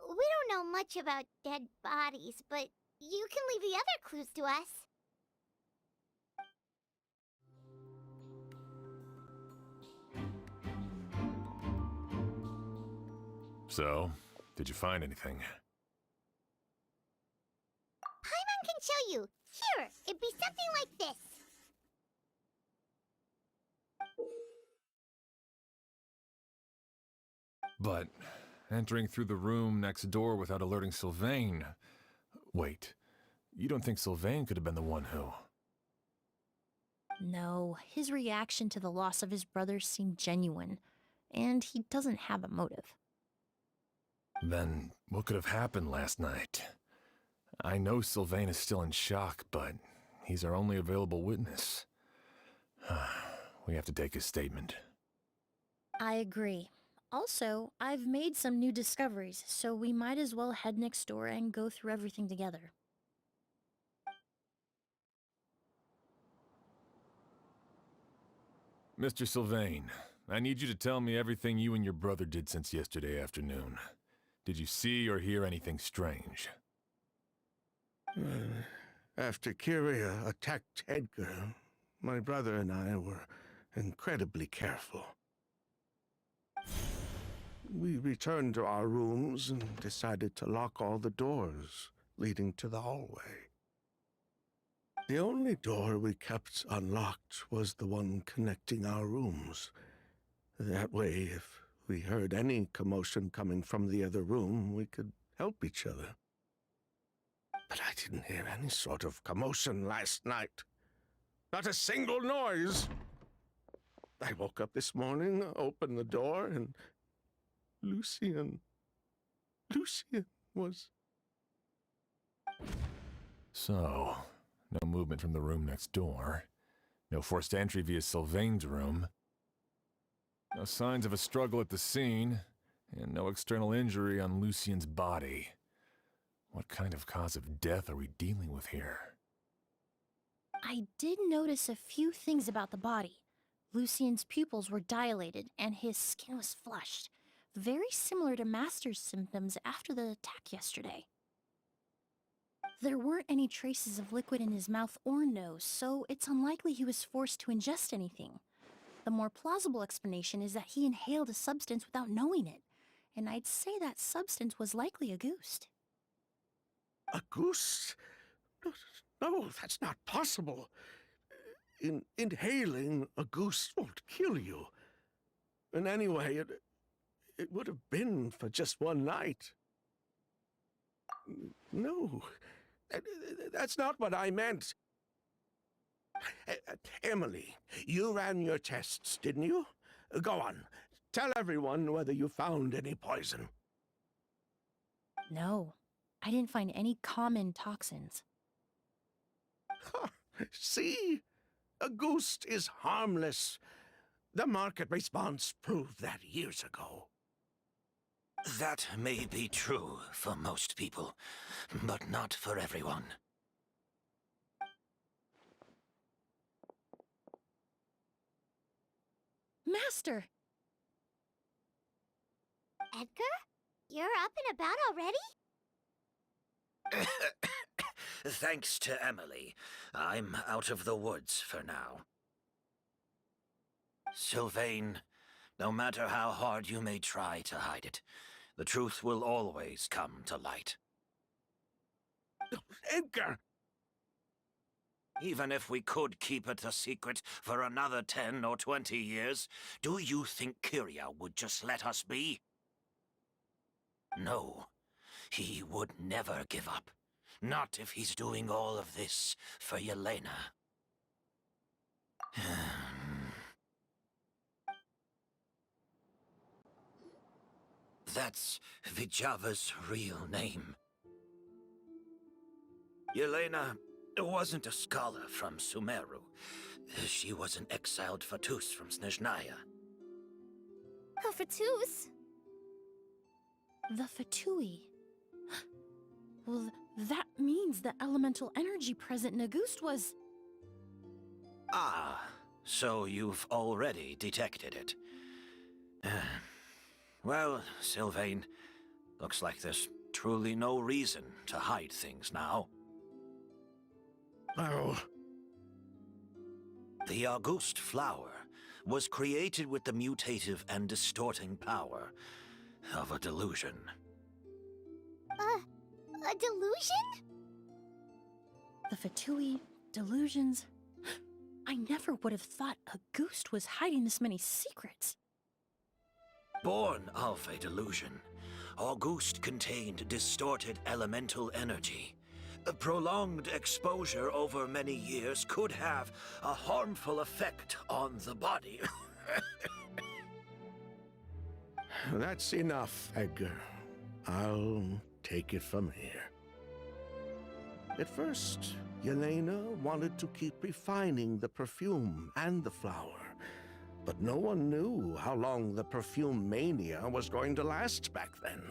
We don't know much about dead bodies, but you can leave the other clues to us. So, did you find anything? Paimon can show you. Here, it'd be something like this. But entering through the room next door without alerting Sylvain... Wait, you don't think Sylvain could have been the one who... No, his reaction to the loss of his brother seemed genuine, and he doesn't have a motive. Then, what could have happened last night? I know Sylvain is still in shock, but he's our only available witness. We have to take his statement. I agree. Also, I've made some new discoveries, so we might as well head next door and go through everything together. Mr. Sylvain, I need you to tell me everything you and your brother did since yesterday afternoon. Did you see or hear anything strange? After Kyria attacked Edgar, my brother and I were incredibly careful. We returned to our rooms and decided to lock all the doors leading to the hallway. The only door we kept unlocked was the one connecting our rooms. That way, if we heard any commotion coming from the other room, we could help each other. But I didn't hear any sort of commotion last night. Not a single noise. I woke up this morning, opened the door, and Lucien was... So, no movement from the room next door. No forced entry via Sylvain's room. No signs of a struggle at the scene. And no external injury on Lucien's body. What kind of cause of death are we dealing with here? I did notice a few things about the body. Lucien's pupils were dilated, and his skin was flushed. Very similar to Master's symptoms after the attack yesterday. There weren't any traces of liquid in his mouth or nose, so it's unlikely he was forced to ingest anything. The more plausible explanation is that he inhaled a substance without knowing it, and I'd say that substance was likely a ghost. A goose? No, that's not possible. Inhaling a goose won't kill you. And anyway, it would have been for just one night. No, that's not what I meant. Emilie, you ran your tests, didn't you? Go on, tell everyone whether you found any poison. No, I didn't find any common toxins. See? A ghost is harmless. The market response proved that years ago. That may be true for most people, but not for everyone. Master! Edgar? You're up and about already? Thanks to Emilie, I'm out of the woods for now. Sylvain, no matter how hard you may try to hide it, the truth will always come to light. Edgar! Even if we could keep it a secret for another 10 or 20 years, do you think Kyria would just let us be? No, he would never give up. Not if he's doing all of this for Yelena. That's Vijava's real name. Yelena wasn't a scholar from Sumeru. She was an exiled Fatus from Snezhnaya. A Fatus? The Fatui. Well, that means the elemental energy present in Auguste was... Ah, so you've already detected it. Well, Sylvain, looks like there's truly no reason to hide things now. Oh, The Auguste flower was created with the mutative and distorting power of a delusion. A delusion? The Fatui, delusions... I never would have thought Auguste was hiding this many secrets. Born of a delusion, Auguste contained distorted elemental energy. A prolonged exposure over many years could have a harmful effect on the body. that's enough, Edgar. I'll take it from here. At first, Yelena wanted to keep refining the perfume and the flower, but no one knew how long the perfume mania was going to last back then.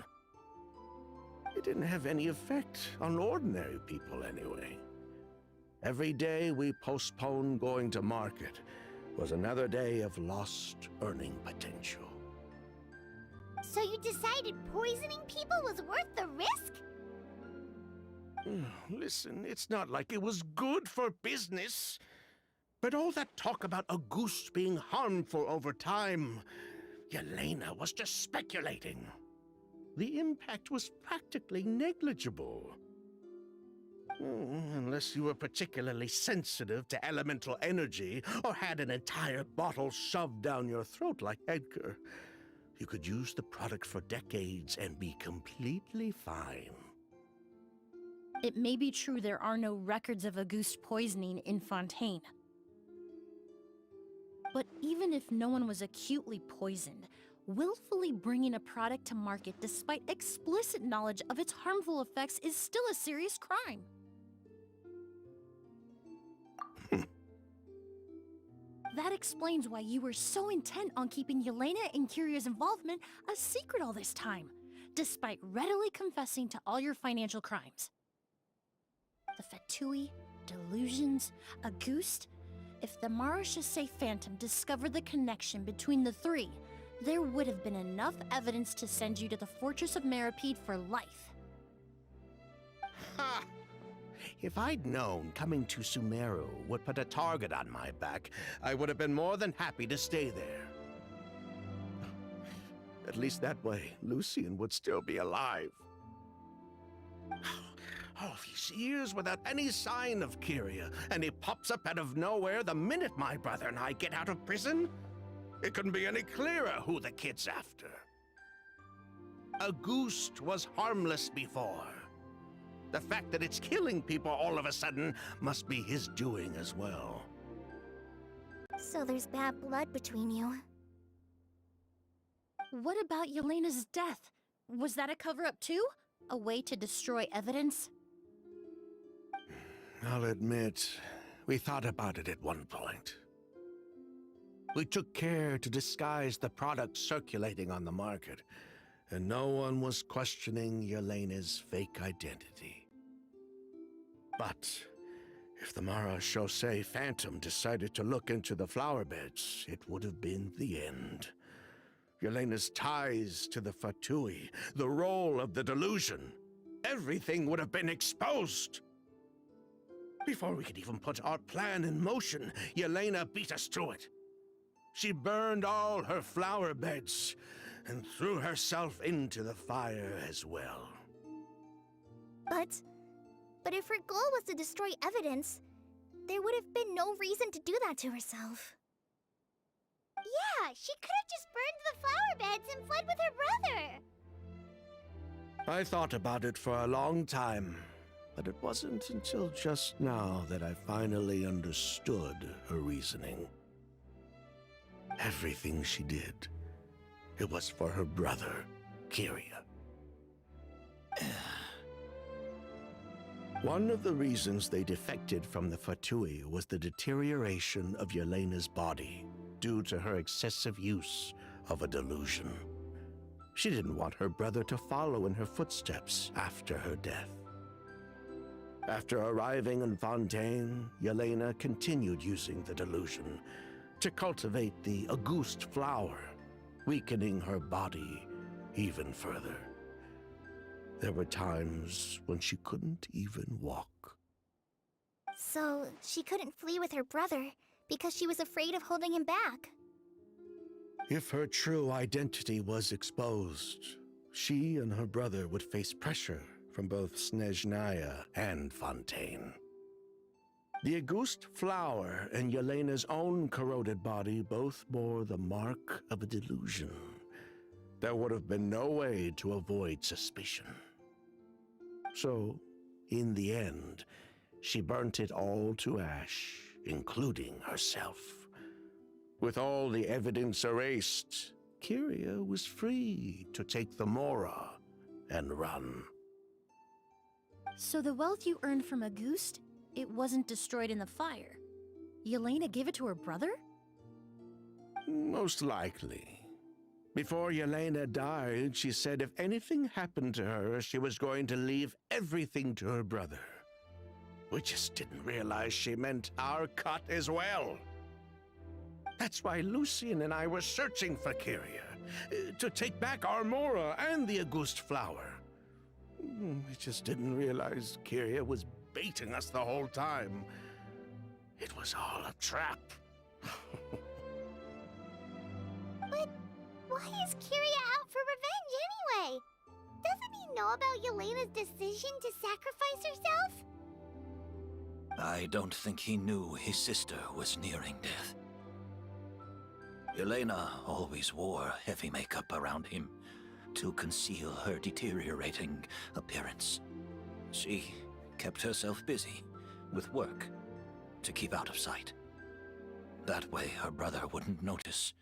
It didn't have any effect on ordinary people anyway. Every day we postponed going to market was another day of lost earning potential. So you decided poisoning people was worth the risk? Listen, it's not like it was good for business. But all that talk about Auguste being harmful over time, Yelena was just speculating. The impact was practically negligible. Unless you were particularly sensitive to elemental energy or had an entire bottle shoved down your throat like Edgar, you could use the product for decades and be completely fine. It may be true there are no records of Auguste poisoning in Fontaine. But even if no one was acutely poisoned, willfully bringing a product to market despite explicit knowledge of its harmful effects is still a serious crime. That explains why you were so intent on keeping Yelena and Kyria's involvement a secret all this time, despite readily confessing to all your financial crimes. The Fatui, delusions, Auguste. If the Marechaussee Phantom discovered the connection between the three, there would have been enough evidence to send you to the Fortress of Meripede for life. Ha! If I'd known coming to Sumeru would put a target on my back, I would have been more than happy to stay there. At least that way, Lucian would still be alive. All these years without any sign of Kyria, and he pops up out of nowhere the minute my brother and I get out of prison? It couldn't be any clearer who the kid's after. Auguste was harmless before. The fact that it's killing people all of a sudden must be his doing as well. So there's bad blood between you. What about Yelena's death? Was that a cover-up too? A way to destroy evidence? I'll admit, we thought about it at one point. We took care to disguise the product circulating on the market, and no one was questioning Yelena's fake identity. But if the Marechaussee Phantom decided to look into the flower beds, it would have been the end. Yelena's ties to the Fatui, the role of the delusion, everything would have been exposed. Before we could even put our plan in motion, Yelena beat us to it. She burned all her flower beds and threw herself into the fire as well. But if her goal was to destroy evidence, there would have been no reason to do that to herself. Yeah, she could have just burned the flower beds and fled with her brother. I thought about it for a long time, but it wasn't until just now that I finally understood her reasoning. Everything she did, it was for her brother, Kyria. One of the reasons they defected from the Fatui was the deterioration of Yelena's body due to her excessive use of a delusion. She didn't want her brother to follow in her footsteps after her death. After arriving in Fontaine, Yelena continued using the delusion to cultivate the Auguste flower, weakening her body even further. There were times when she couldn't even walk. So she couldn't flee with her brother because she was afraid of holding him back. If her true identity was exposed, she and her brother would face pressure from both Snezhnaya and Fontaine. The Auguste flower and Yelena's own corroded body both bore the mark of a delusion. There would have been no way to avoid suspicion. So, in the end, she burnt it all to ash, including herself. With all the evidence erased, Kyria was free to take the Mora and run. So the wealth you earned from Auguste, it wasn't destroyed in the fire. Yelena gave it to her brother? Most likely. Before Yelena died, she said if anything happened to her, she was going to leave everything to her brother. We just didn't realize she meant our cut as well. That's why Lucien and I were searching for Kyria, to take back our Mora and the Auguste flower. We just didn't realize Kyria was baiting us the whole time. It was all a trap. But why is Kyria out for revenge anyway? Doesn't he know about Yelena's decision to sacrifice herself? I don't think he knew his sister was nearing death. Yelena always wore heavy makeup around him to conceal her deteriorating appearance. She kept herself busy with work to keep out of sight. That way her brother wouldn't notice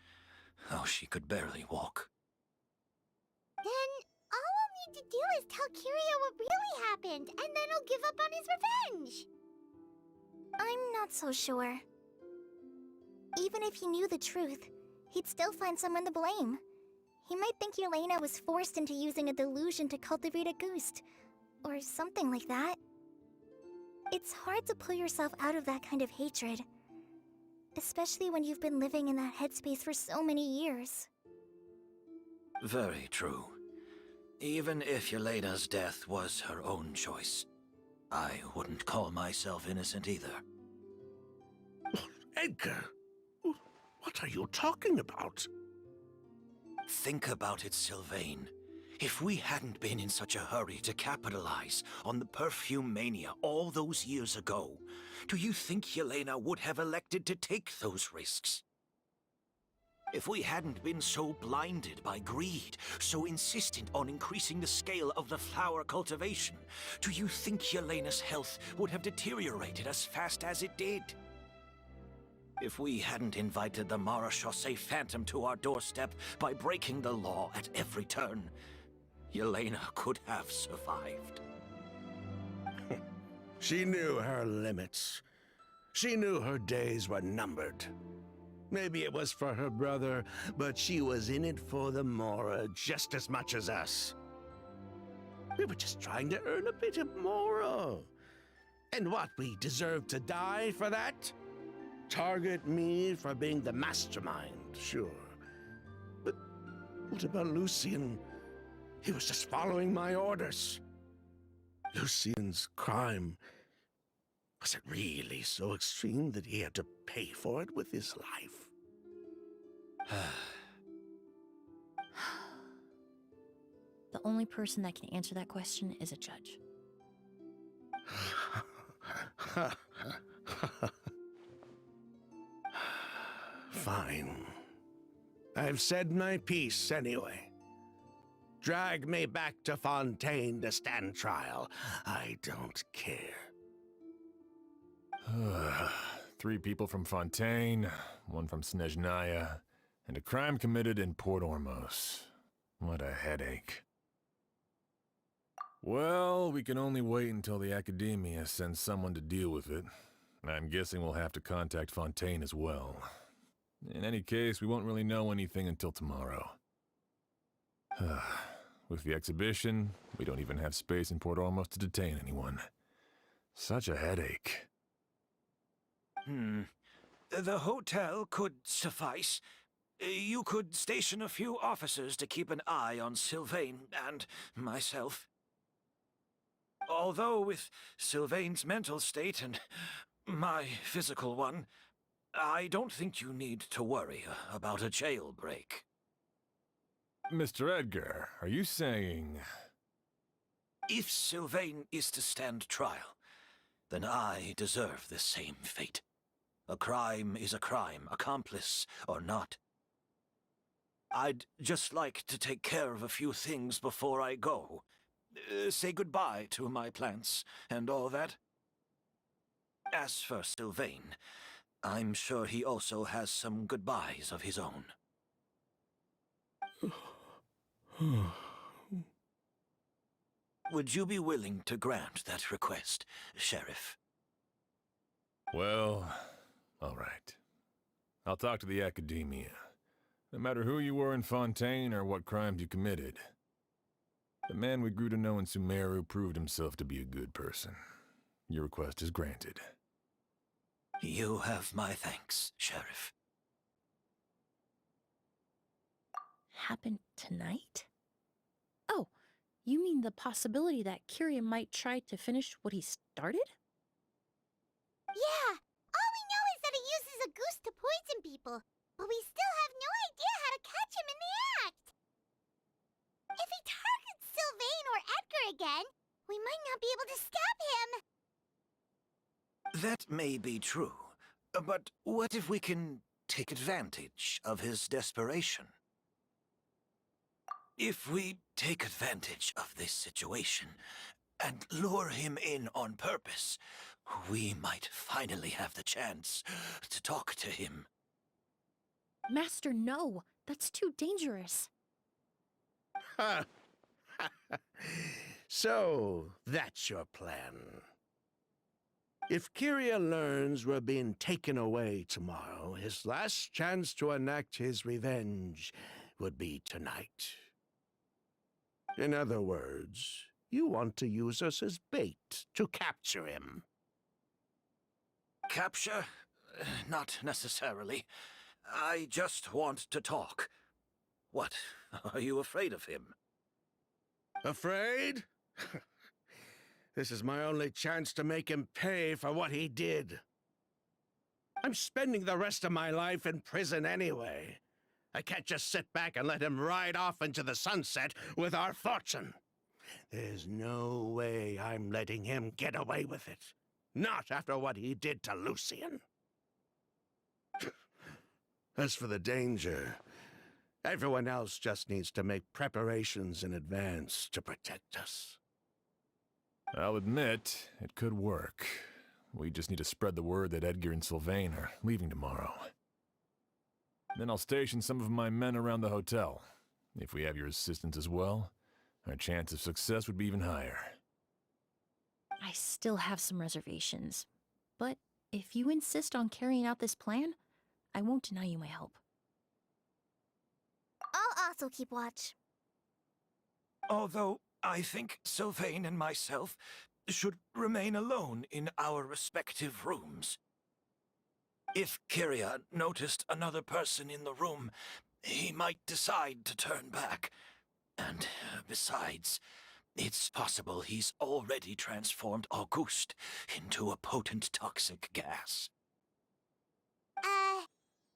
how she could barely walk. Then all we'll need to do is tell Kyria what really happened, and then he'll give up on his revenge. I'm not so sure. Even if he knew the truth, he'd still find someone to blame. He might think Yelena was forced into using a delusion to cultivate Auguste, or something like that. It's hard to pull yourself out of that kind of hatred, especially when you've been living in that headspace for so many years. Very true. Even if Yelena's death was her own choice, I wouldn't call myself innocent either. Edgar, what are you talking about? Think about it, Sylvain. If we hadn't been in such a hurry to capitalize on the perfume mania all those years ago, do you think Yelena would have elected to take those risks? If we hadn't been so blinded by greed, so insistent on increasing the scale of the flower cultivation, do you think Yelena's health would have deteriorated as fast as it did? If we hadn't invited the Marechaussee Phantom to our doorstep by breaking the law at every turn, Yelena could have survived. She knew her limits. She knew her days were numbered. Maybe it was for her brother, but she was in it for the Mora just as much as us. We were just trying to earn a bit of Mora. And what, we deserve to die for that? Target me for being the mastermind, sure. But what about Lucien? He was just following my orders. Lucian's crime, was it really so extreme that he had to pay for it with his life? The only person that can answer that question is a judge. Fine. I've said my piece anyway. Drag me back to Fontaine to stand trial. I don't care. 3 people from Fontaine, 1 from Snezhnaya, and a crime committed in Port Ormos. What a headache. Well, we can only wait until the Academia sends someone to deal with it. I'm guessing we'll have to contact Fontaine as well. In any case, we won't really know anything until tomorrow. With the exhibition, we don't even have space in Port Ormos to detain anyone. Such a headache. The hotel could suffice. You could station a few officers to keep an eye on Sylvain and myself. Although with Sylvain's mental state and my physical one, I don't think you need to worry about a jailbreak. Mr. Edgar, are you saying... If Sylvain is to stand trial, then I deserve the same fate. A crime is a crime, accomplice or not. I'd just like to take care of a few things before I go. Say goodbye to my plants and all that. As for Sylvain, I'm sure he also has some goodbyes of his own. Would you be willing to grant that request, Sheriff? Well, all right. I'll talk to the Academia. No matter who you were in Fontaine or what crimes you committed, the man we grew to know in Sumeru proved himself to be a good person. Your request is granted. You have my thanks, Sheriff. Happen tonight? Oh, you mean the possibility that Kyria might try to finish what he started? Yeah, all we know is that he uses a goose to poison people, but we still have no idea how to catch him in the act. If he targets Sylvain or Edgar again, we might not be able to stop him. That may be true, but what if we can take advantage of his desperation? If we take advantage of this situation and lure him in on purpose, we might finally have the chance to talk to him. Master, no. That's too dangerous. So, that's your plan. If Kyria learns we're being taken away tomorrow, his last chance to enact his revenge would be tonight. In other words, you want to use us as bait to capture him. Capture? Not necessarily. I just want to talk. What? Are you afraid of him? Afraid? This is my only chance to make him pay for what he did. I'm spending the rest of my life in prison anyway. I can't just sit back and let him ride off into the sunset with our fortune. There's no way I'm letting him get away with it. Not after what he did to Lucian. As for the danger, everyone else just needs to make preparations in advance to protect us. I'll admit, it could work. We just need to spread the word that Edgar and Sylvain are leaving tomorrow. Then I'll station some of my men around the hotel. If we have your assistance as well, our chance of success would be even higher. I still have some reservations. But if you insist on carrying out this plan, I won't deny you my help. I'll also keep watch. Although I think Sylvain and myself should remain alone in our respective rooms. If Kyria noticed another person in the room, he might decide to turn back. And besides, It's possible he's already transformed Auguste into a potent toxic gas.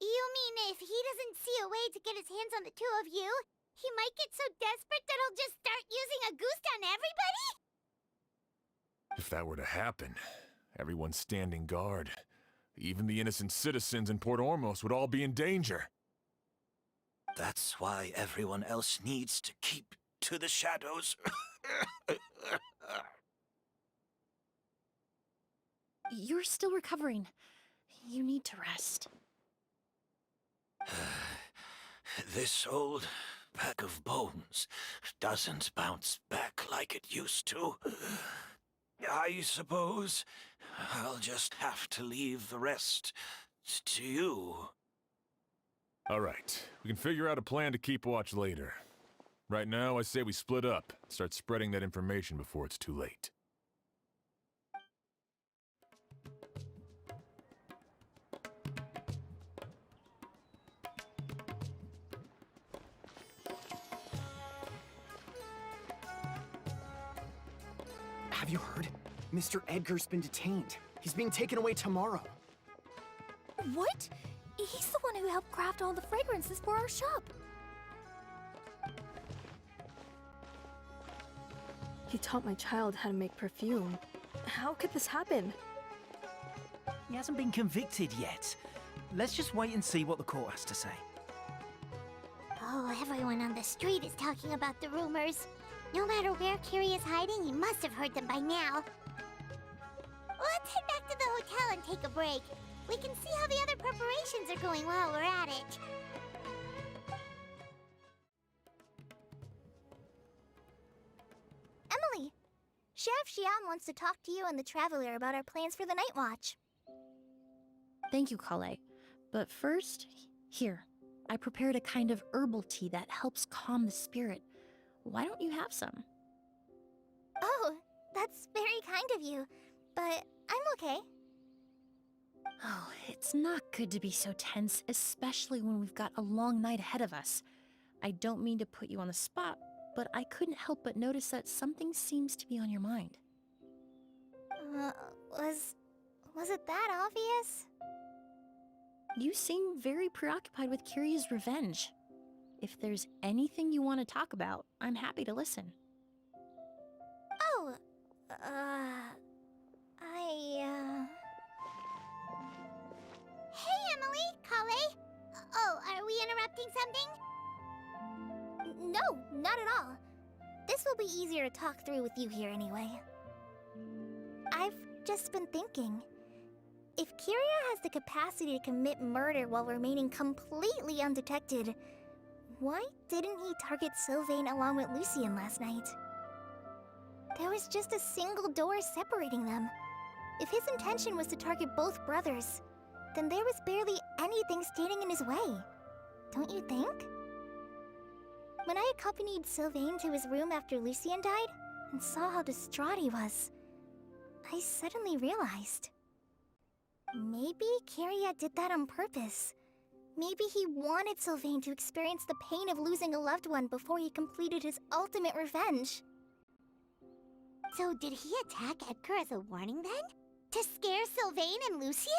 You mean if he doesn't see a way to get his hands on the two of you, he might get so desperate that he'll just start using Auguste on everybody? If that were to happen, everyone standing guard, even the innocent citizens in Port Ormos would all be in danger. That's why everyone else needs to keep to the shadows. You're still recovering. You need to rest. This old pack of bones doesn't bounce back like it used to. I suppose I'll just have to leave the rest to you. All right, we can figure out a plan to keep watch later. Right now, I say we split up, start spreading that information before it's too late. Have you heard? Mr. Edgar's been detained. He's being taken away tomorrow. What? He's the one who helped craft all the fragrances for our shop. He taught my child how to make perfume. How could this happen? He hasn't been convicted yet. Let's just wait and see what the court has to say. Oh, everyone on the street is talking about the rumors. No matter where Kiri is hiding, he must have heard them by now. Let's head back to the hotel and take a break. We can see how the other preparations are going while we're at it. Emilie, Sheriff Xian wants to talk to you and the Traveler about our plans for the Night Watch. Thank you, Kale. But first, here. I prepared a kind of herbal tea that helps calm the spirit. Why don't you have some? Oh, that's very kind of you, but I'm okay. Oh, it's not good to be so tense, especially when we've got a long night ahead of us. I don't mean to put you on the spot, but I couldn't help but notice that something seems to be on your mind. Was it that obvious? You seem very preoccupied with Kiria's revenge. If there's anything you want to talk about, I'm happy to listen. Oh, Hey, Emilie, Kale. Oh, are we interrupting something? No, not at all. This will be easier to talk through with you here anyway. I've just been thinking. If Kiria has the capacity to commit murder while remaining completely undetected, why didn't he target Sylvain along with Lucien last night? There was just a single door separating them. If his intention was to target both brothers, then there was barely anything standing in his way. Don't you think? When I accompanied Sylvain to his room after Lucien died, and saw how distraught he was, I suddenly realized. Maybe Kiria did that on purpose. Maybe he wanted Sylvain to experience the pain of losing a loved one before he completed his ultimate revenge. So did he attack Edgar as a warning then? To scare Sylvain and Lucien?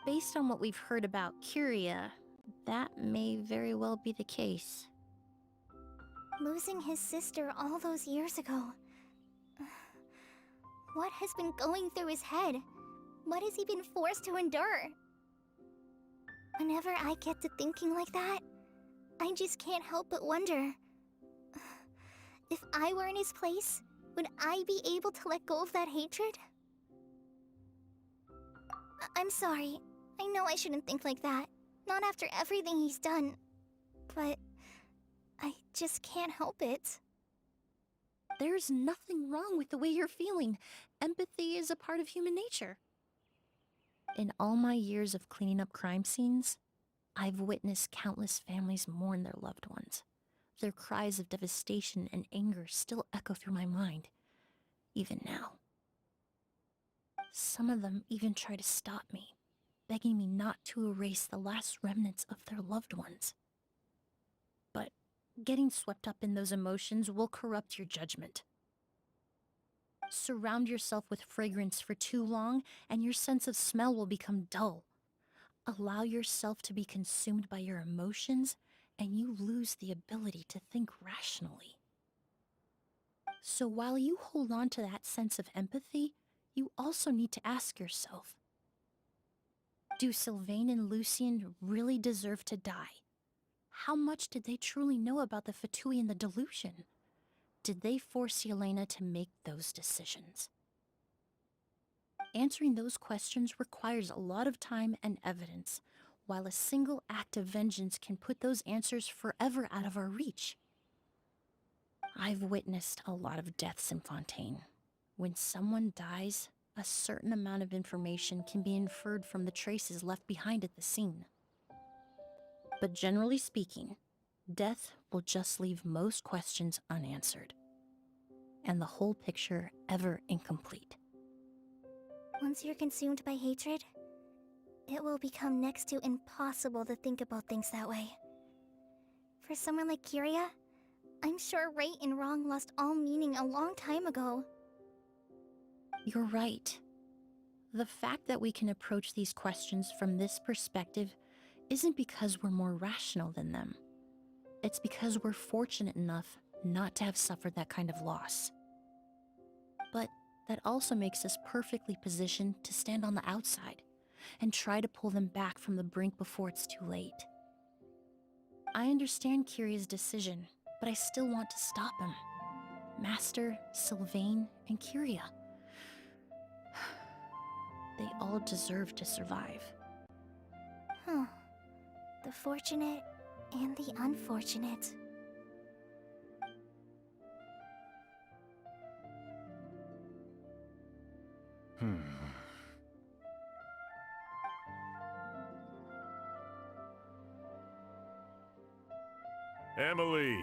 Based on what we've heard about Kiria, that may very well be the case. Losing his sister all those years ago. What has been going through his head? What has he been forced to endure? Whenever I get to thinking like that, I just can't help but wonder. If I were in his place, would I be able to let go of that hatred? I'm sorry. I know I shouldn't think like that. Not after everything he's done. But I just can't help it. There's nothing wrong with the way you're feeling. Empathy is a part of human nature. In all my years of cleaning up crime scenes, I've witnessed countless families mourn their loved ones. Their cries of devastation and anger still echo through my mind, even now. Some of them even try to stop me, begging me not to erase the last remnants of their loved ones. But Getting swept up in those emotions will corrupt your judgment. Surround yourself with fragrance for too long, and your sense of smell will become dull. Allow yourself to be consumed by your emotions, and you lose the ability to think rationally. So while you hold on to that sense of empathy, you also need to ask yourself, do Sylvain and Lucien really deserve to die? How much did they truly know about the Fatui and the delusion? Did they force Yelena to make those decisions? Answering those questions requires a lot of time and evidence, while a single act of vengeance can put those answers forever out of our reach. I've witnessed a lot of deaths in Fontaine. When someone dies, a certain amount of information can be inferred from the traces left behind at the scene. But generally speaking, death will just leave most questions unanswered, and the whole picture ever incomplete. Once you're consumed by hatred, it will become next to impossible to think about things that way. For someone like Kyria, I'm sure right and wrong lost all meaning a long time ago. You're right. The fact that we can approach these questions from this perspective isn't because we're more rational than them. It's because we're fortunate enough not to have suffered that kind of loss. But that also makes us perfectly positioned to stand on the outside and try to pull them back from the brink before it's too late. I understand Kyria's decision, but I still want to stop him. Master, Sylvain, and Kyria. They all deserve to survive. Huh. The fortunate and the unfortunate. Emilie,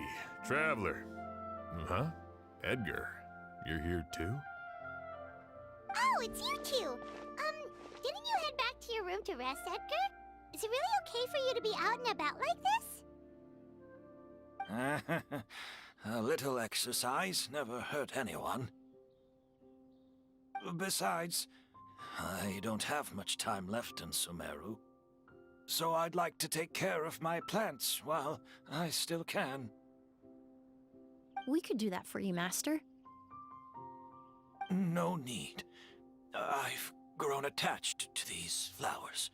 traveler. Huh? Edgar, you're here too? Oh, it's you two! Didn't you head back to your room to rest, Edgar? Is it really okay for you to be out and about like this? A little exercise never hurt anyone. Besides, I don't have much time left in Sumeru, so I'd like to take care of my plants while I still can. We could do that for you, Master. No need. I've grown attached to these flowers,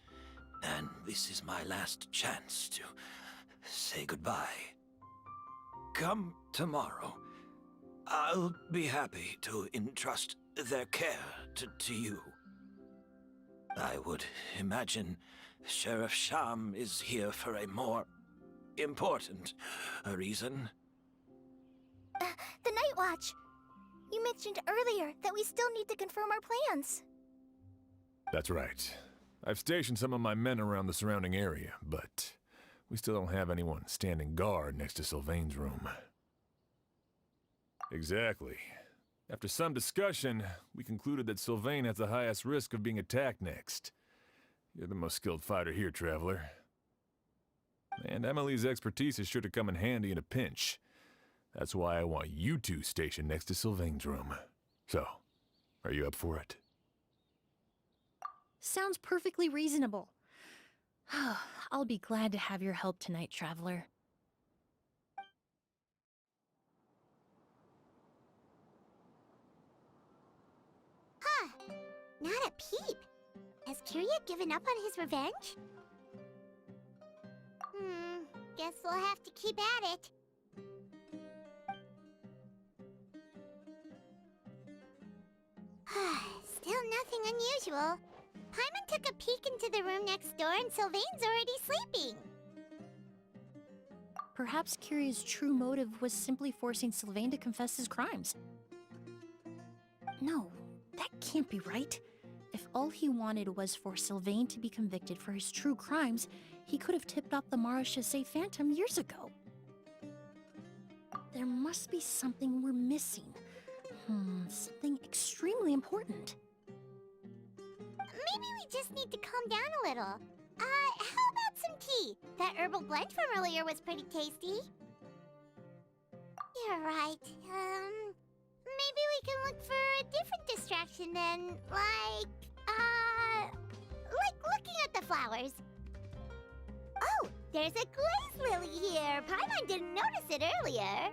and this is my last chance to say goodbye. Come tomorrow. I'll be happy to entrust their care to you. I would imagine Sheriff Sham is here for a more important reason. The Night Watch! You mentioned earlier that we still need to confirm our plans. That's right. I've stationed some of my men around the surrounding area, but we still don't have anyone standing guard next to Sylvain's room. Exactly. After some discussion, we concluded that Sylvain has the highest risk of being attacked next. You're the most skilled fighter here, traveler. And Emilie's expertise is sure to come in handy in a pinch. That's why I want you two stationed next to Sylvain's room. So, are you up for it? Sounds perfectly reasonable. I'll be glad to have your help tonight, traveler. Huh. Not a peep. Has Kyria given up on his revenge? Guess we'll have to keep at it. Still nothing unusual. Paimon took a peek into the room next door and Sylvain's already sleeping. Perhaps Kyria's true motive was simply forcing Sylvain to confess his crimes. No, that can't be right. If all he wanted was for Sylvain to be convicted for his true crimes, he could have tipped off the Marechaussee Phantom years ago. There must be something we're missing. Something extremely important. Maybe we just need to calm down a little. How about some tea? That herbal blend from earlier was pretty tasty. You're right. Maybe we can look for a different distraction then, like looking at the flowers. Oh, there's a glaze lily here. Paimon didn't notice it earlier.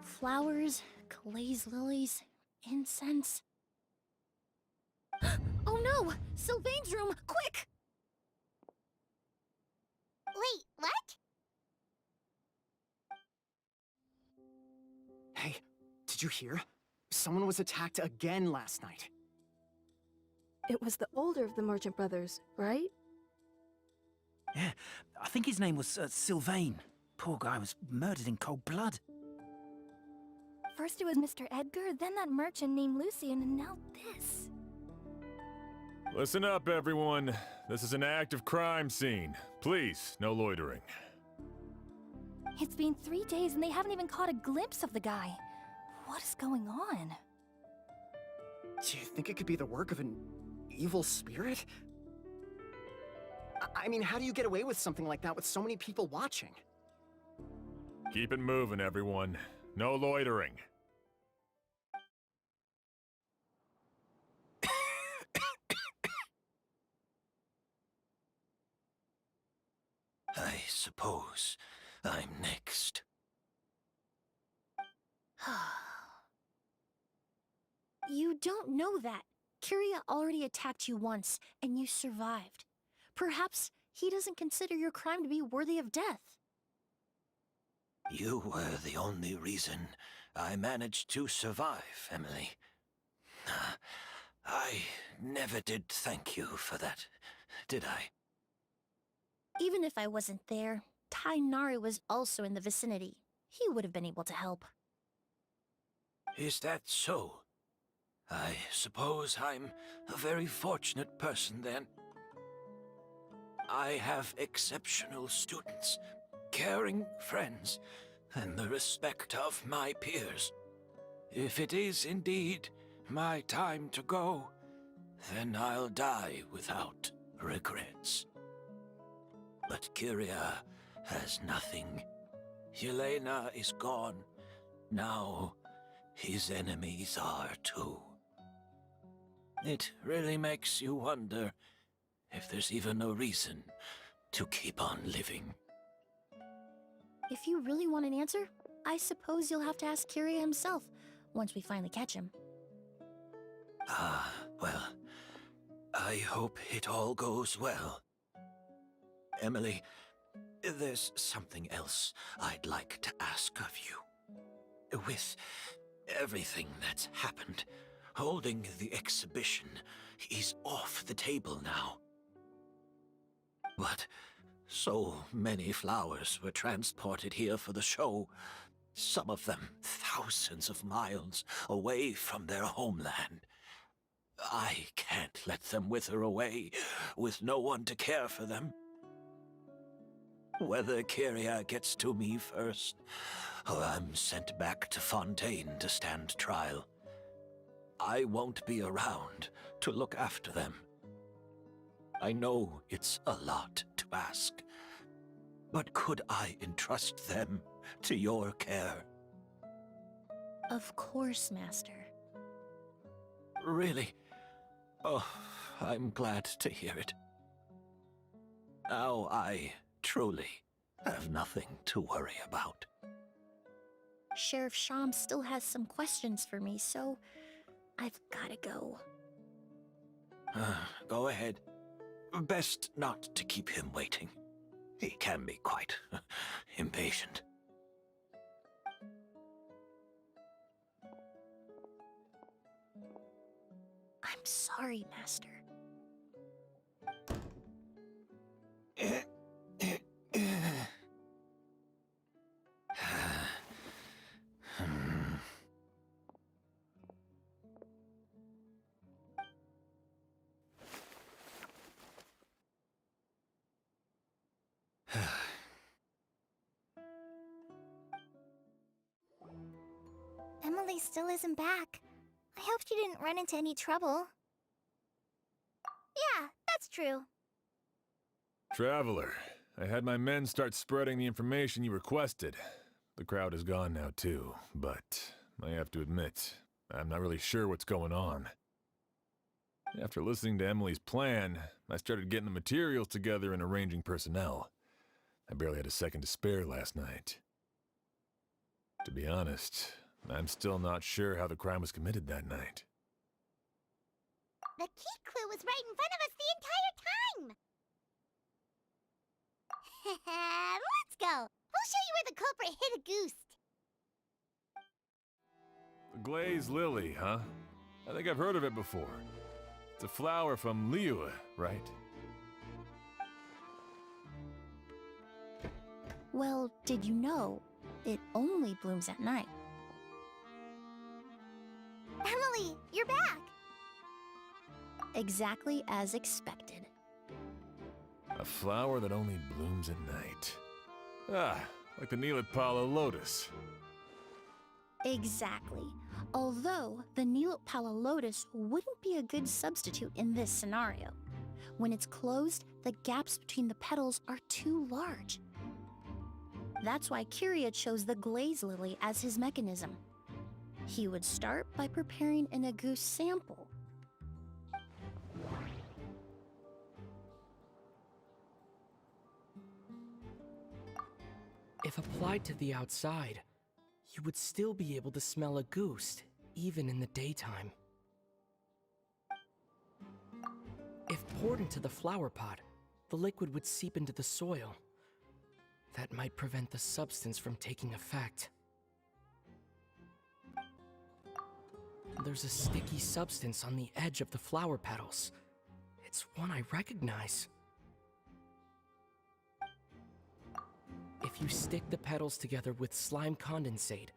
Flowers, glaze lilies, incense. Oh no! Sylvain's room! Quick! Wait, what? Hey, did you hear? Someone was attacked again last night. It was the older of the merchant brothers, right? Yeah, I think his name was Sylvain. Poor guy was murdered in cold blood. First it was Mr. Edgar, then that merchant named Lucian, and now this. Listen up, everyone. This is an active crime scene. Please, no loitering. It's been 3 days and they haven't even caught a glimpse of the guy. What is going on? Do you think it could be the work of an evil spirit? I mean, how do you get away with something like that with so many people watching? Keep it moving, everyone. No loitering. I suppose I'm next. You don't know that. Kyria already attacked you once, and you survived. Perhaps he doesn't consider your crime to be worthy of death. You were the only reason I managed to survive, Emilie. I never did thank you for that, did I? Even if I wasn't there, Tainari was also in the vicinity. He would have been able to help. Is that so? I suppose I'm a very fortunate person then. I have exceptional students, caring friends, and the respect of my peers. If it is indeed my time to go, then I'll die without regrets. But Kyria has nothing. Yelena is gone. Now, his enemies are too. It really makes you wonder if there's even a reason to keep on living. If you really want an answer, I suppose you'll have to ask Kyria himself, once we finally catch him. Well, I hope it all goes well. Emilie, there's something else I'd like to ask of you. With everything that's happened, holding the exhibition is off the table now. But so many flowers were transported here for the show, some of them thousands of miles away from their homeland. I can't let them wither away with no one to care for them. Whether Kyria gets to me first, or I'm sent back to Fontaine to stand trial, I won't be around to look after them. I know it's a lot to ask, but could I entrust them to your care? Of course, Master. Really? Oh, I'm glad to hear it. Now I truly have nothing to worry about. Sheriff Sham still has some questions for me, so I've gotta go. Go ahead. Best not to keep him waiting. He can be quite impatient. I'm sorry, Master. Emilie still isn't back. I hope she didn't run into any trouble. Yeah, that's true. Traveler, I had my men start spreading the information you requested, The crowd is gone now too, but I have to admit, I'm not really sure what's going on. After listening to Emilie's plan, I started getting the materials together and arranging personnel. I barely had a second to spare last night. To be honest, I'm still not sure how the crime was committed that night. The key clue was right in front of us the entire time! Let's go! We'll show you where the culprit hid a goose. The glazed lily, huh? I think I've heard of it before. It's a flower from Liyue, right? Well, did you know it only blooms at night? Emilie, you're back! Exactly as expected. A flower that only blooms at night. Ah, like the Neelitpala lotus. Exactly. Although the Neelitpala lotus wouldn't be a good substitute in this scenario. When it's closed, the gaps between the petals are too large. That's why Kyria chose the glaze lily as his mechanism. He would start by preparing an agouti sample. If applied to the outside, you would still be able to smell a goose, even in the daytime. If poured into the flower pot, the liquid would seep into the soil. That might prevent the substance from taking effect. There's a sticky substance on the edge of the flower petals. It's one I recognize. If you stick the petals together with slime condensate,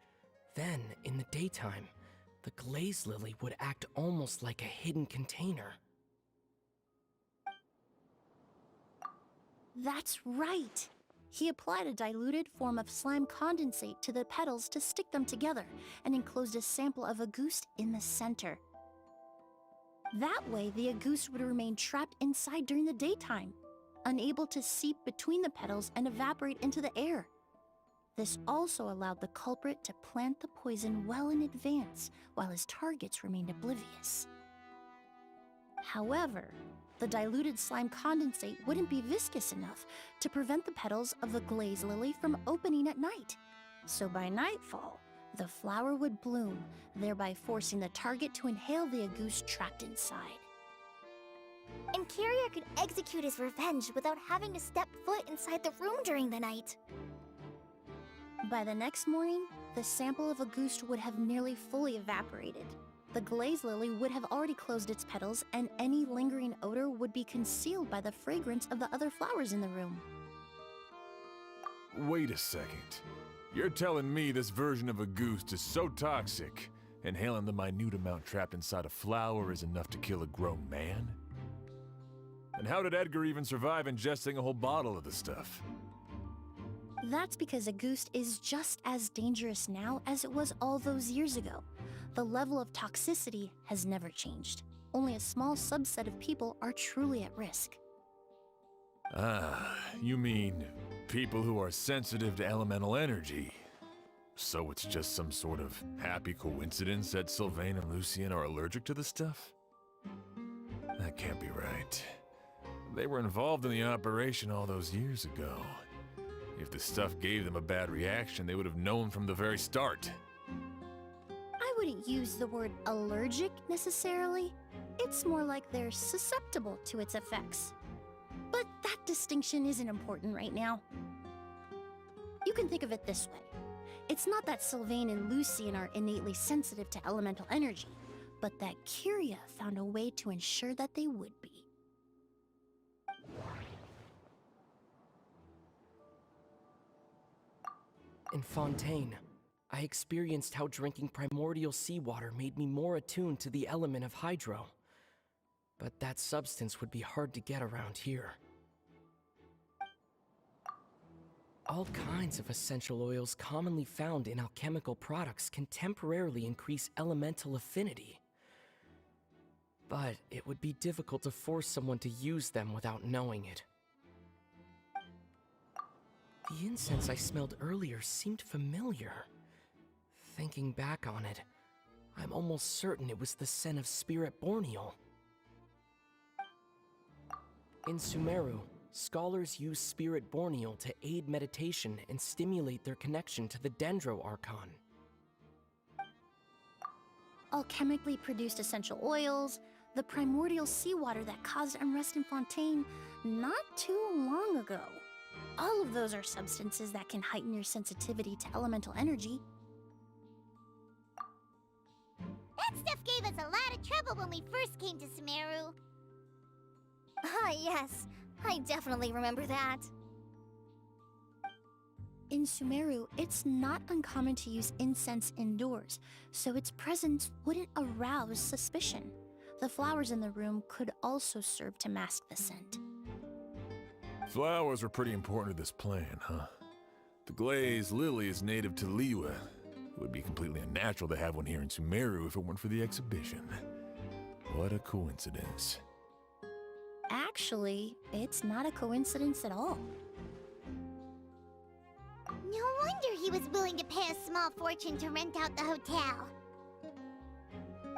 then, in the daytime, the glaze lily would act almost like a hidden container. That's right! He applied a diluted form of slime condensate to the petals to stick them together and enclosed a sample of agouti in the center. That way, the agouti would remain trapped inside during the daytime, unable to seep between the petals and evaporate into the air. This also allowed the culprit to plant the poison well in advance while his targets remained oblivious. However, the diluted slime condensate wouldn't be viscous enough to prevent the petals of the glaze lily from opening at night. So by nightfall, the flower would bloom, thereby forcing the target to inhale the agouti trapped inside. And Kyria could execute his revenge without having to step foot inside the room during the night. By the next morning, the sample of agouti would have nearly fully evaporated. The glaze lily would have already closed its petals, and any lingering odor would be concealed by the fragrance of the other flowers in the room. Wait a second. You're telling me this version of a goose is so toxic, inhaling the minute amount trapped inside a flower is enough to kill a grown man? And how did Edgar even survive ingesting a whole bottle of the stuff? That's because agouti is just as dangerous now as it was all those years ago. The level of toxicity has never changed. Only a small subset of people are truly at risk. Ah, you mean people who are sensitive to elemental energy. So it's just some sort of happy coincidence that Sylvain and Lucien are allergic to the stuff? That can't be right. They were involved in the operation all those years ago. If the stuff gave them a bad reaction, they would have known from the very start. I wouldn't use the word allergic necessarily. It's more like they're susceptible to its effects. But that distinction isn't important right now. You can think of it this way. It's not that Sylvain and Lucien are innately sensitive to elemental energy, but that Kyria found a way to ensure that they would be. In Fontaine, I experienced how drinking primordial seawater made me more attuned to the element of hydro. But that substance would be hard to get around here. All kinds of essential oils commonly found in alchemical products can temporarily increase elemental affinity. But it would be difficult to force someone to use them without knowing it. The incense I smelled earlier seemed familiar. Thinking back on it, I'm almost certain it was the scent of Spirit Borneal. In Sumeru, scholars use Spirit Borneal to aid meditation and stimulate their connection to the Dendro Archon. Alchemically produced essential oils, the primordial seawater that caused unrest in Fontaine not too long ago. All of those are substances that can heighten your sensitivity to elemental energy. That stuff gave us a lot of trouble when we first came to Sumeru. Ah, yes. I definitely remember that. In Sumeru, it's not uncommon to use incense indoors, so its presence wouldn't arouse suspicion. The flowers in the room could also serve to mask the scent. Flowers were pretty important to this plan, huh? The glazed lily is native to Liyue. It would be completely unnatural to have one here in Sumeru if it weren't for the exhibition. What a coincidence. Actually, it's not a coincidence at all. No wonder he was willing to pay a small fortune to rent out the hotel.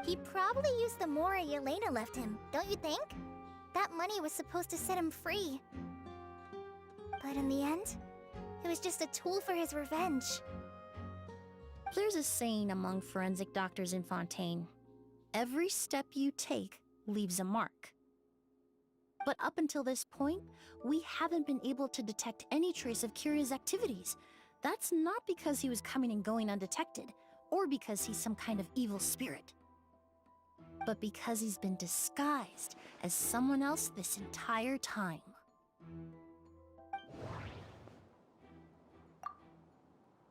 He probably used the Mora Yelena left him, don't you think? That money was supposed to set him free. But in the end, it was just a tool for his revenge. There's a saying among forensic doctors in Fontaine: every step you take leaves a mark. But up until this point, we haven't been able to detect any trace of Kiria's activities. That's not because he was coming and going undetected, or because he's some kind of evil spirit, but because he's been disguised as someone else this entire time.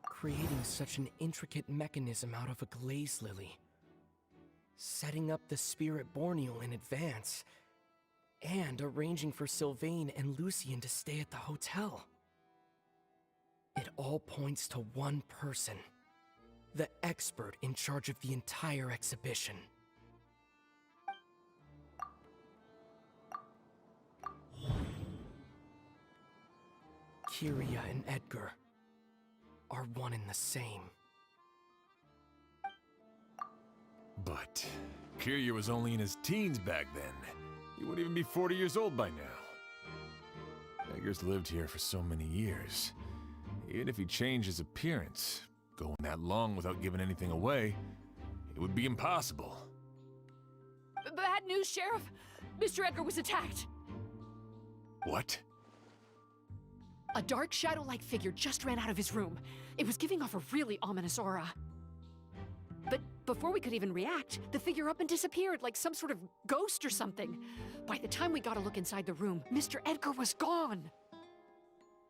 Creating such an intricate mechanism out of a glaze lily, setting up the Spirit Borneal in advance, and arranging for Sylvain and Lucien to stay at the hotel. It all points to one person, the expert in charge of the entire exhibition. Kiria and Edgar are one and the same. But Kiria was only in his teens back then. He wouldn't even be 40 years old by now. Edgar's lived here for so many years. Even if he changed his appearance, going that long without giving anything away, it would be impossible. Bad news, Sheriff! Mr. Edgar was attacked! What? A dark shadow-like figure just ran out of his room. It was giving off a really ominous aura. But before we could even react, the figure up and disappeared like some sort of ghost or something. By the time we got a look inside the room, Mr. Edgar was gone.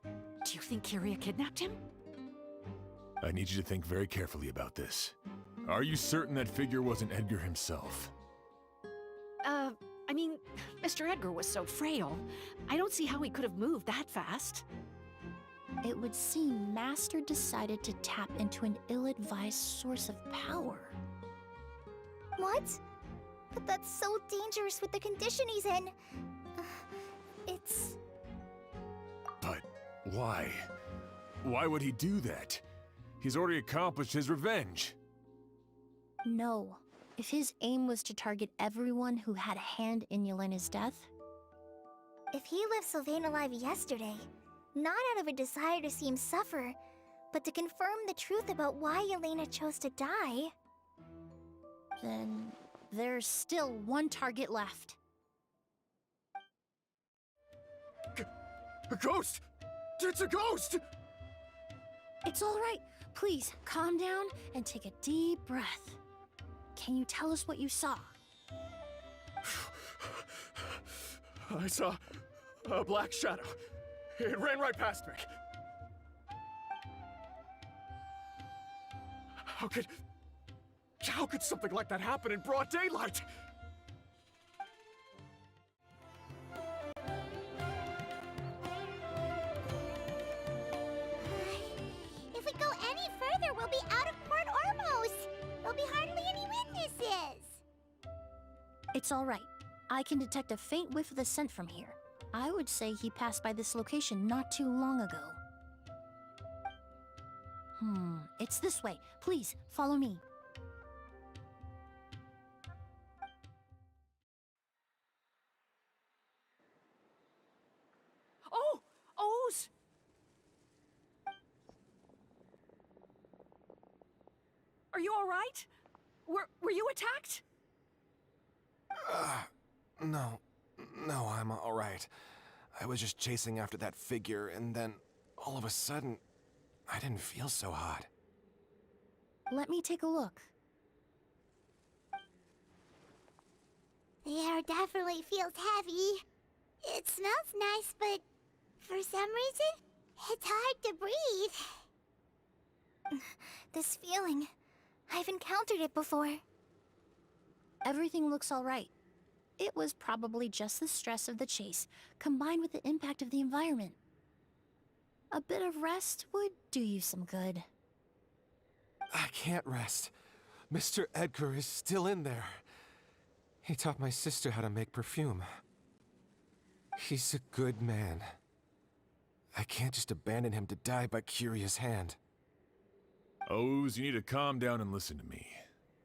Do you think Kiria kidnapped him? I need you to think very carefully about this. Are you certain that figure wasn't Edgar himself? I mean, Mr. Edgar was so frail. I don't see how he could have moved that fast. It would seem Master decided to tap into an ill-advised source of power. What? But that's so dangerous with the condition he's in. It's... But why? Why would he do that? He's already accomplished his revenge. No. If his aim was to target everyone who had a hand in Yelena's death... If he left Sylvain alive yesterday, not out of a desire to see him suffer, but to confirm the truth about why Yelena chose to die... Then there's still one target left. A ghost! It's a ghost! It's all right. Please, calm down and take a deep breath. Can you tell us what you saw? I saw a black shadow. It ran right past me. How could something like that happen in broad daylight? If we go any further, we'll be out of Port Ormos. There'll be hardly any witnesses. It's all right. I can detect a faint whiff of the scent from here. I would say he passed by this location not too long ago. It's this way. Please, follow me. Oh! O's! Are you alright? Were you attacked? No. No, I'm alright. I was just chasing after that figure, and then, all of a sudden, I didn't feel so hot. Let me take a look. The air definitely feels heavy. It smells nice, but for some reason, it's hard to breathe. This feeling. I've encountered it before. Everything looks all right. It was probably just the stress of the chase, combined with the impact of the environment. A bit of rest would do you some good. I can't rest. Mr. Edgar is still in there. He taught my sister how to make perfume. He's a good man. I can't just abandon him to die by Curia's hand. Oz, you need to calm down and listen to me.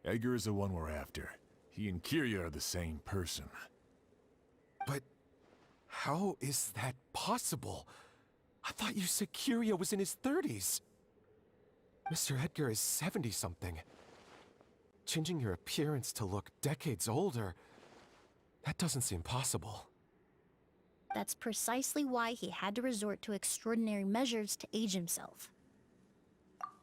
Edgar is the one we're after. He and Kyria are the same person. But how is that possible? I thought you said Kyria was in his 30s. Mr. Edgar is 70-something. Changing your appearance to look decades older, that doesn't seem possible. That's precisely why he had to resort to extraordinary measures to age himself.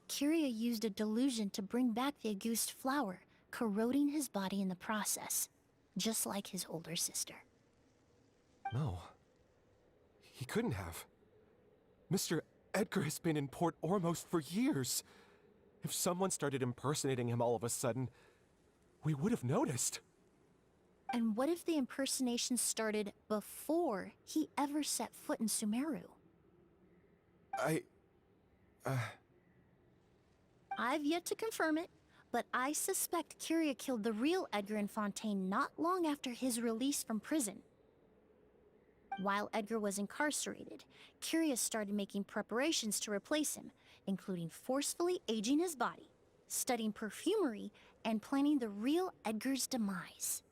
Kyria used a delusion to bring back the Auguste flower, corroding his body in the process, just like his older sister. No. He couldn't have. Mr. Edgar has been in Port Ormos for years. If someone started impersonating him all of a sudden, we would have noticed. And what if the impersonation started before he ever set foot in Sumeru? I've yet to confirm it, but I suspect Kyria killed the real Edgar in Fontaine not long after his release from prison. While Edgar was incarcerated, Kyria started making preparations to replace him, including forcefully aging his body, studying perfumery, and planning the real Edgar's demise.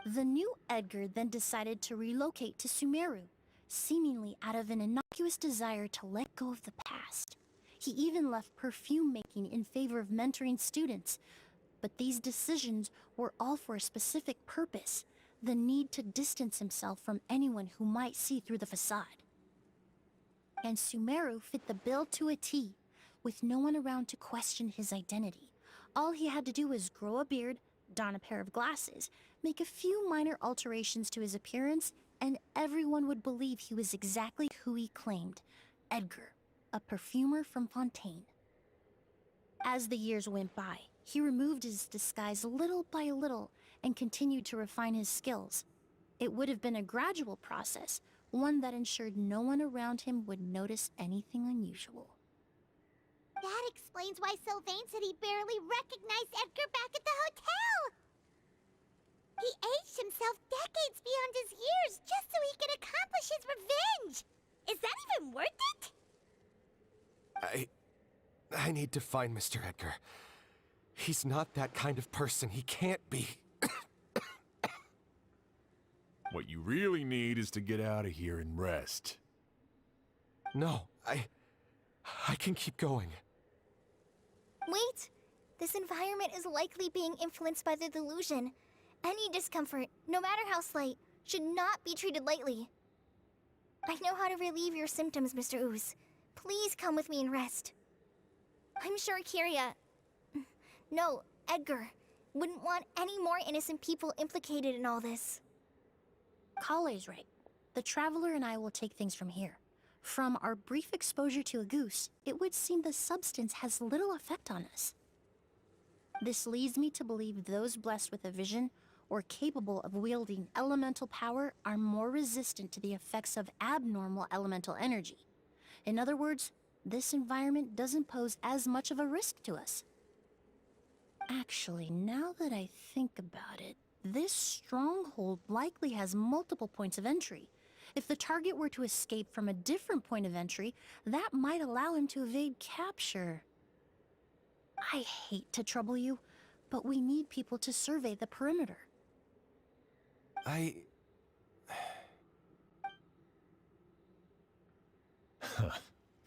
The new Edgar then decided to relocate to Sumeru, seemingly out of an innocuous desire to let go of the past. He even left perfume making in favor of mentoring students, but these decisions were all for a specific purpose: the need to distance himself from anyone who might see through the facade. And Sumeru fit the bill to a T, with no one around to question his identity. All he had to do was grow a beard, don a pair of glasses, make a few minor alterations to his appearance, and everyone would believe he was exactly who he claimed: Edgar, a perfumer from Fontaine. As the years went by, he removed his disguise little by little and continued to refine his skills. It would have been a gradual process, one that ensured no one around him would notice anything unusual. That explains why Sylvain said he barely recognized Edgar back at the hotel! He aged himself decades beyond his years just so he could accomplish his revenge! Is that even worth it? I need to find Mr. Edgar. He's not that kind of person. He can't be. What you really need is to get out of here and rest. No, I can keep going. Wait! This environment is likely being influenced by the delusion. Any discomfort, no matter how slight, should not be treated lightly. I know how to relieve your symptoms, Mr. Ooze. Please come with me and rest. I'm sure Kyria... No, Edgar wouldn't want any more innocent people implicated in all this. Kale's right. The Traveler and I will take things from here. From our brief exposure to a goose, it would seem the substance has little effect on us. This leads me to believe those blessed with a vision or capable of wielding elemental power are more resistant to the effects of abnormal elemental energy. In other words, this environment doesn't pose as much of a risk to us. Actually, now that I think about it, this stronghold likely has multiple points of entry. If the target were to escape from a different point of entry, that might allow him to evade capture. I hate to trouble you, but we need people to survey the perimeter.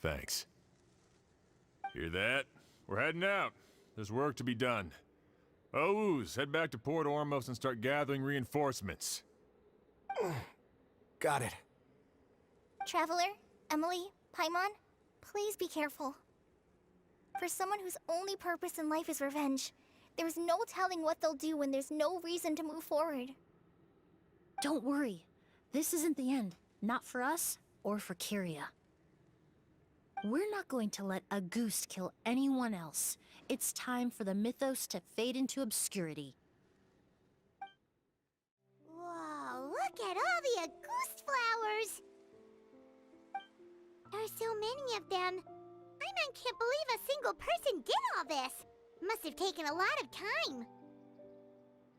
Thanks. Hear that? We're heading out. There's work to be done. Ooze, head back to Port Ormos and start gathering reinforcements. Got it. Traveler, Emilie, Paimon, please be careful. For someone whose only purpose in life is revenge, there's no telling what they'll do when there's no reason to move forward. Don't worry. This isn't the end. Not for us or for Kyria. We're not going to let a goose kill anyone else. It's time for the mythos to fade into obscurity. Whoa, look at all the Auguste flowers! There are so many of them. Paimon can't believe a single person did all this. Must have taken a lot of time.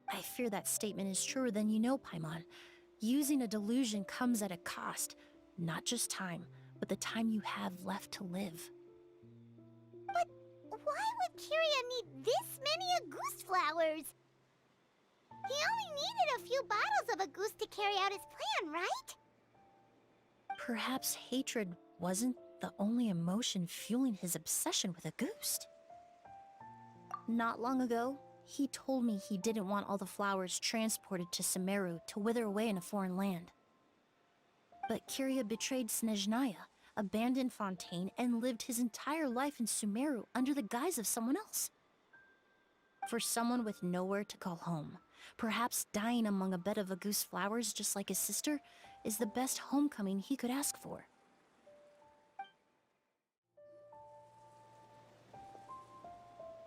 I fear that statement is truer than you know, Paimon. Using a delusion comes at a cost. Not just time, but the time you have left to live. But why would Kyria need this many Auguste flowers? He only needed a few bottles of Auguste to carry out his plan, right? Perhaps hatred wasn't the only emotion fueling his obsession with Auguste. Not long ago, he told me he didn't want all the flowers transported to Sumeru to wither away in a foreign land. But Kyria betrayed Snezhnaya, abandoned Fontaine, and lived his entire life in Sumeru under the guise of someone else. For someone with nowhere to call home, perhaps dying among a bed of Auguste flowers just like his sister is the best homecoming he could ask for.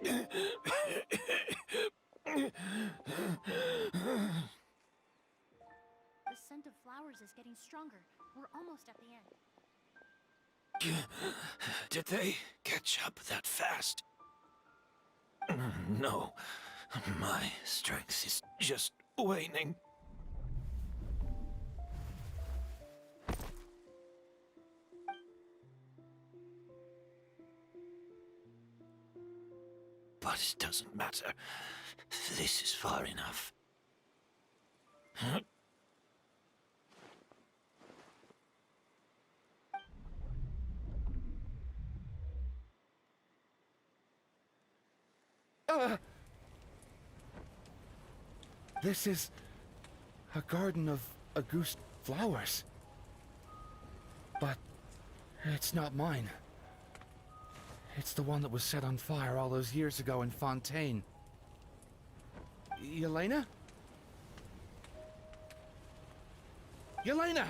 The scent of flowers is getting stronger. We're almost at the end. Did they catch up that fast? No. My strength is just waning. But it doesn't matter. This is far enough. This is a garden of Auguste flowers. But it's not mine. It's the one that was set on fire all those years ago in Fontaine. Yelena? Yelena!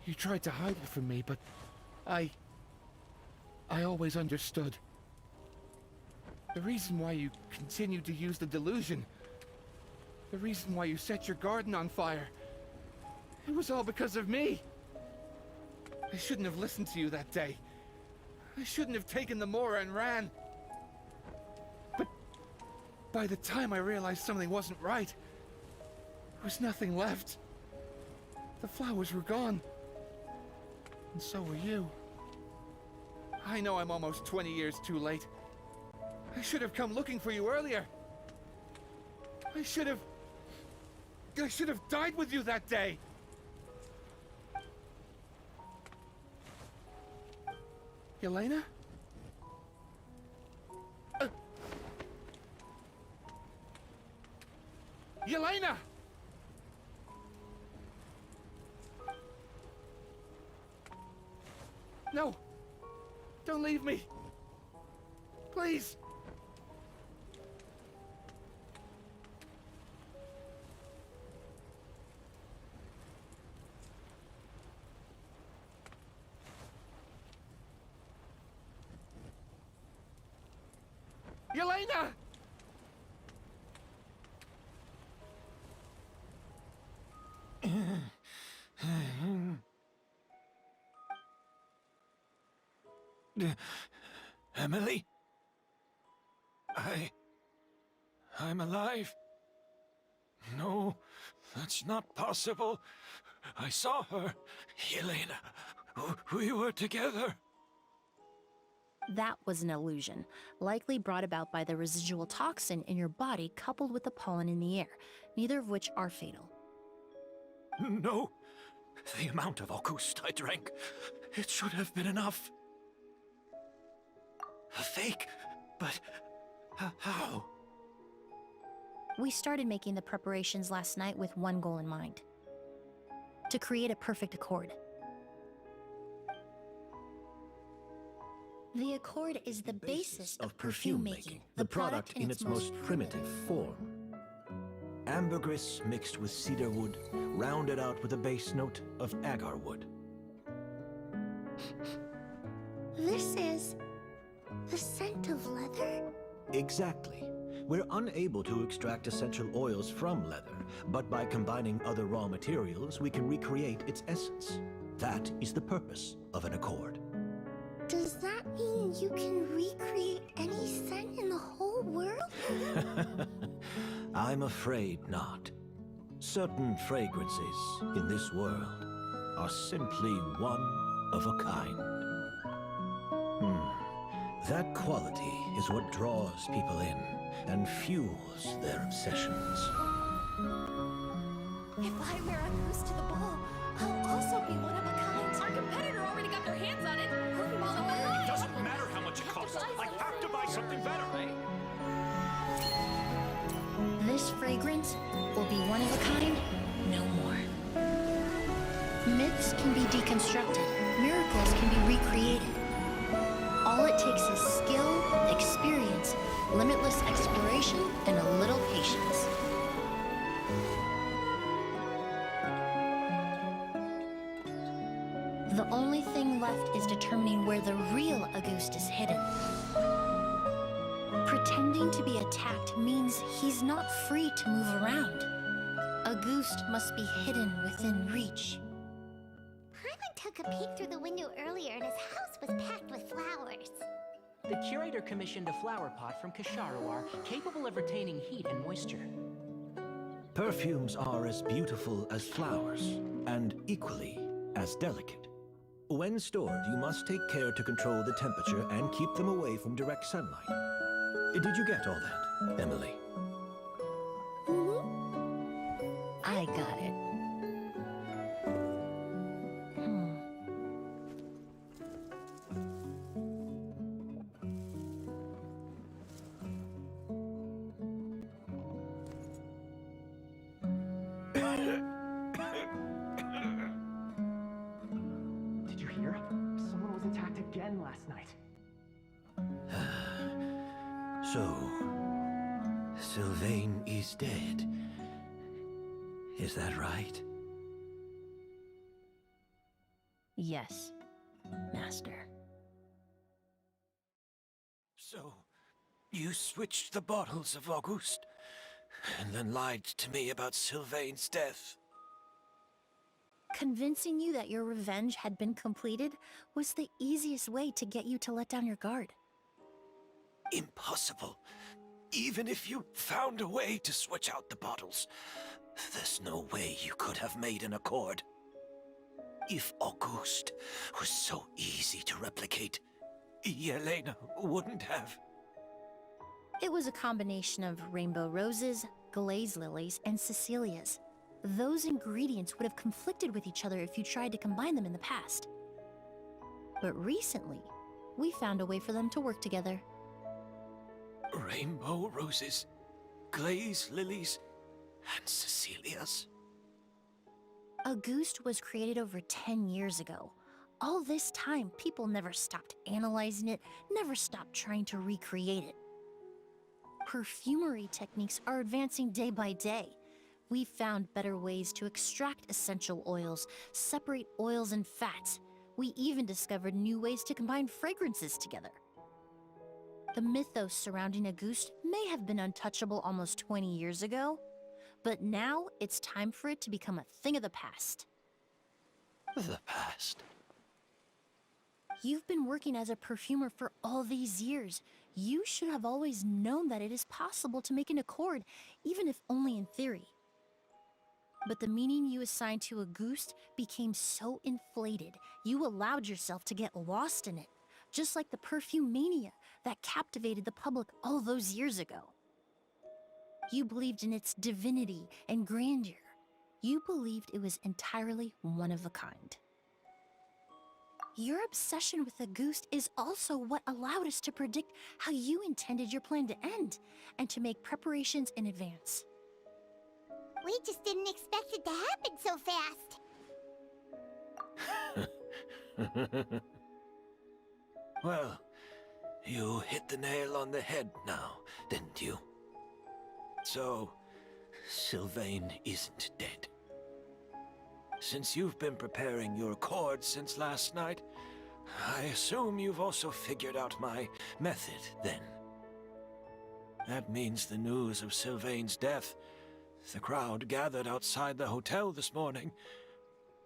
You tried to hide it from me, but I always understood. The reason why you continued to use the delusion, the reason why you set your garden on fire, it was all because of me. I shouldn't have listened to you that day. I shouldn't have taken the Mora and ran. But by the time I realized something wasn't right, there was nothing left. The flowers were gone. And so were you. I know I'm almost 20 years too late. I should have come looking for you earlier. I should have died with you that day. Yelena? Yelena! No! Don't leave me! Please! Yelena! Emilie? I'm alive. No, that's not possible. I saw her, Yelena. We were together. That was an illusion, likely brought about by the residual toxin in your body coupled with the pollen in the air, neither of which are fatal. No. The amount of August I drank, it should have been enough. A fake? But how? We started making the preparations last night with one goal in mind. To create a perfect accord. The accord is the basis of perfume making, the product in its most primitive form. Ambergris mixed with cedarwood, rounded out with a base note of agarwood. This is the scent of leather? Exactly. We're unable to extract essential oils from leather, but by combining other raw materials, we can recreate its essence. That is the purpose of an accord. Does that mean you can recreate any scent in the whole world? I'm afraid not. Certain fragrances in this world are simply one of a kind. That quality is what draws people in and fuels their obsessions. If I wear a goose to the ball, I'll also be one of a kind. Our competitor already got their hands on it. It doesn't matter how much it costs. I have to buy something better. This fragrance will be one of a kind, no more. Myths can be deconstructed. Miracles can be recreated. All it takes is skill, experience, limitless exploration, and a little patience. The only thing left is determining where the real Auguste is hidden. Pretending to be attacked means he's not free to move around. Auguste must be hidden within reach. Paimon took a peek through the window earlier and his house was packed with flowers. The curator commissioned a flower pot from Kasharawar, capable of retaining heat and moisture. Perfumes are as beautiful as flowers, and equally as delicate. When stored, you must take care to control the temperature and keep them away from direct sunlight. Did you get all that, Emilie? I got it. Did you hear? Someone was attacked again last night. So, Sylvain is dead. Is that right? Yes, Master. So, you switched the bottles of Auguste, and then lied to me about Sylvain's death. Convincing you that your revenge had been completed was the easiest way to get you to let down your guard. Impossible. Even if you found a way to switch out the bottles, there's no way you could have made an accord. If Auguste was so easy to replicate, Yelena wouldn't have. It was a combination of rainbow roses, glaze lilies, and Cecilias. Those ingredients would have conflicted with each other if you tried to combine them in the past. But recently, we found a way for them to work together. Rainbow roses, glaze lilies, and Cecilias. Auguste was created over 10 years ago. All this time, people never stopped analyzing it, never stopped trying to recreate it. Perfumery techniques are advancing day by day. We've found better ways to extract essential oils, separate oils and fats. We even discovered new ways to combine fragrances together. The mythos surrounding Auguste may have been untouchable almost 20 years ago, but now it's time for it to become a thing of the past. The past? You've been working as a perfumer for all these years. You should have always known that it is possible to make an accord, even if only in theory. But the meaning you assigned to Auguste became so inflated, you allowed yourself to get lost in it, just like the perfume mania that captivated the public all those years ago. You believed in its divinity and grandeur. You believed it was entirely one of a kind. Your obsession with Auguste is also what allowed us to predict how you intended your plan to end, and to make preparations in advance. We just didn't expect it to happen so fast. Well, you hit the nail on the head now, didn't you? So, Sylvain isn't dead. Since you've been preparing your accord since last night, I assume you've also figured out my method, then. That means the news of Sylvain's death, the crowd gathered outside the hotel this morning,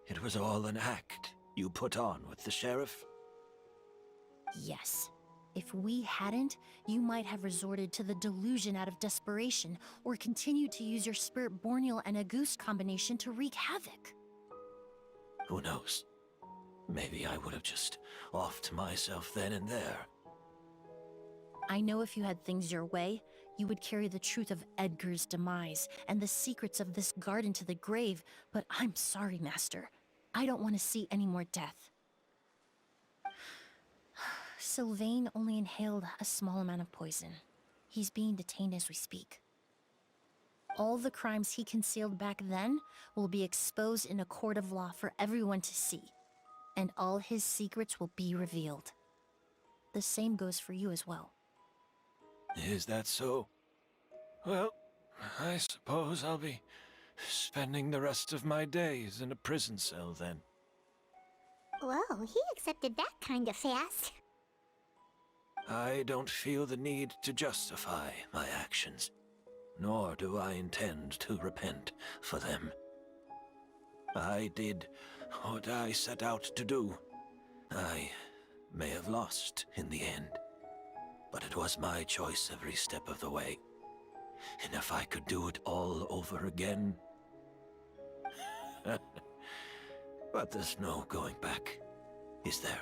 it was all an act you put on with the sheriff? Yes. If we hadn't, you might have resorted to the delusion out of desperation, or continued to use your Spirit Borneal and Auguste combination to wreak havoc. Who knows? Maybe I would have just offed myself then and there. I know if you had things your way, you would carry the truth of Edgar's demise and the secrets of this garden to the grave, but I'm sorry, Master. I don't want to see any more death. Sylvain only inhaled a small amount of poison. He's being detained as we speak. All the crimes he concealed back then will be exposed in a court of law for everyone to see, and all his secrets will be revealed. The same goes for you as well. Is that so? Well, I suppose I'll be spending the rest of my days in a prison cell then. Whoa, he accepted that kind of fast. I don't feel the need to justify my actions, nor do I intend to repent for them. I did what I set out to do. I may have lost in the end, but it was my choice every step of the way. And if I could do it all over again... But there's no going back, is there?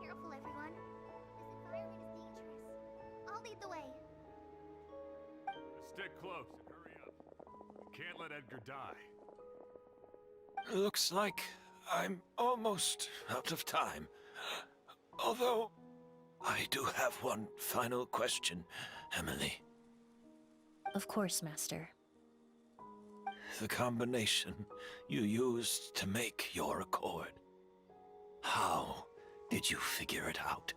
Careful, everyone. This environment is dangerous. I'll lead the way. Stick close and hurry up. We can't let Edgar die. Looks like I'm almost out of time. Although, I do have one final question, Emilie. Of course, Master. The combination you used to make your accord. How did you figure it out?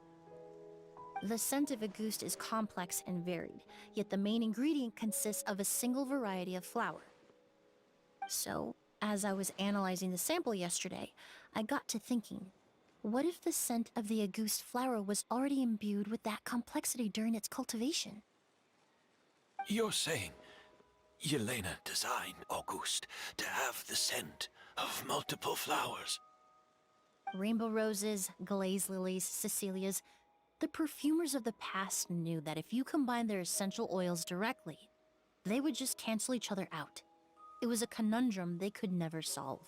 The scent of Auguste is complex and varied, yet the main ingredient consists of a single variety of flower. So, as I was analyzing the sample yesterday, I got to thinking, what if the scent of the Auguste flower was already imbued with that complexity during its cultivation? You're saying Yelena designed Auguste to have the scent of multiple flowers? Rainbow roses, glaze lilies, Cecilias. The perfumers of the past knew that if you combined their essential oils directly, they would just cancel each other out. It was a conundrum they could never solve.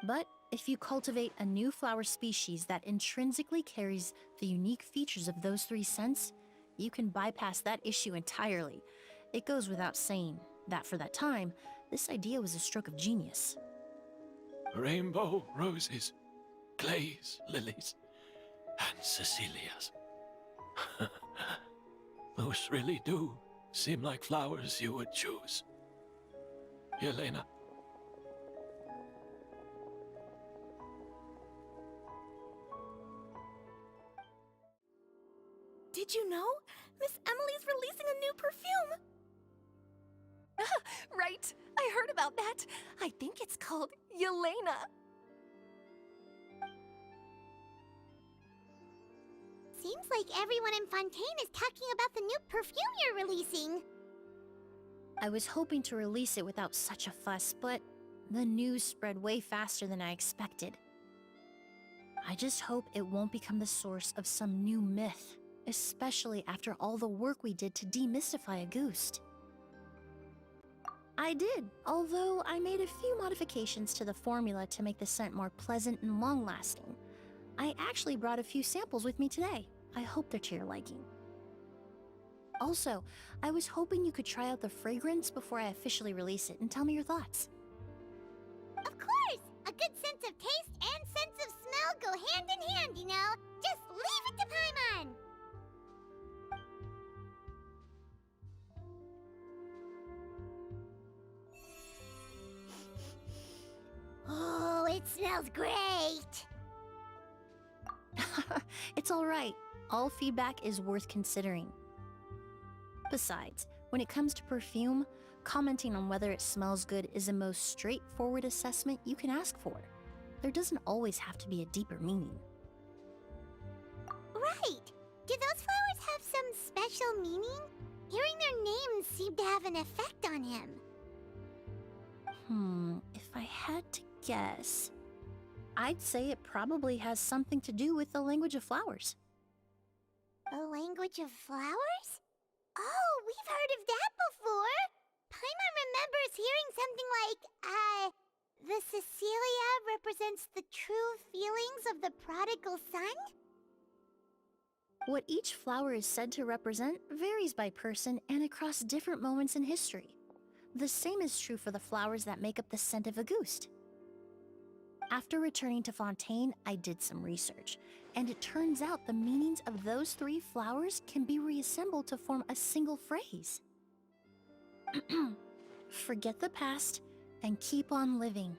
But if you cultivate a new flower species that intrinsically carries the unique features of those three scents, you can bypass that issue entirely. It goes without saying that for that time, this idea was a stroke of genius. Rainbow roses, glaze lilies, and Cecilias. Those really do seem like flowers you would choose. Yelena. Did you know? Miss Emilie's releasing a new perfume! Right, I heard about that. I think it's called Yelena. Seems like everyone in Fontaine is talking about the new perfume you're releasing. I was hoping to release it without such a fuss, but the news spread way faster than I expected. I just hope it won't become the source of some new myth, especially after all the work we did to demystify Auguste. I did, although I made a few modifications to the formula to make the scent more pleasant and long-lasting. I actually brought a few samples with me today. I hope they're to your liking. Also, I was hoping you could try out the fragrance before I officially release it and tell me your thoughts. Of course! A good sense of taste and sense of smell go hand in hand, you know? Just leave it to Paimon! Oh, it smells great! It's alright. All feedback is worth considering. Besides, when it comes to perfume, commenting on whether it smells good is the most straightforward assessment you can ask for. There doesn't always have to be a deeper meaning. Right! Do those flowers have some special meaning? Hearing their names seemed to have an effect on him. If I had to guess, I'd say it probably has something to do with the language of flowers. The language of flowers? Oh, we've heard of that before! Paimon remembers hearing something like, the Cecilia represents the true feelings of the prodigal son? What each flower is said to represent varies by person and across different moments in history. The same is true for the flowers that make up the scent of Auguste. After returning to Fontaine, I did some research, and it turns out the meanings of those 3 flowers can be reassembled to form a single phrase. Forget the past and keep on living.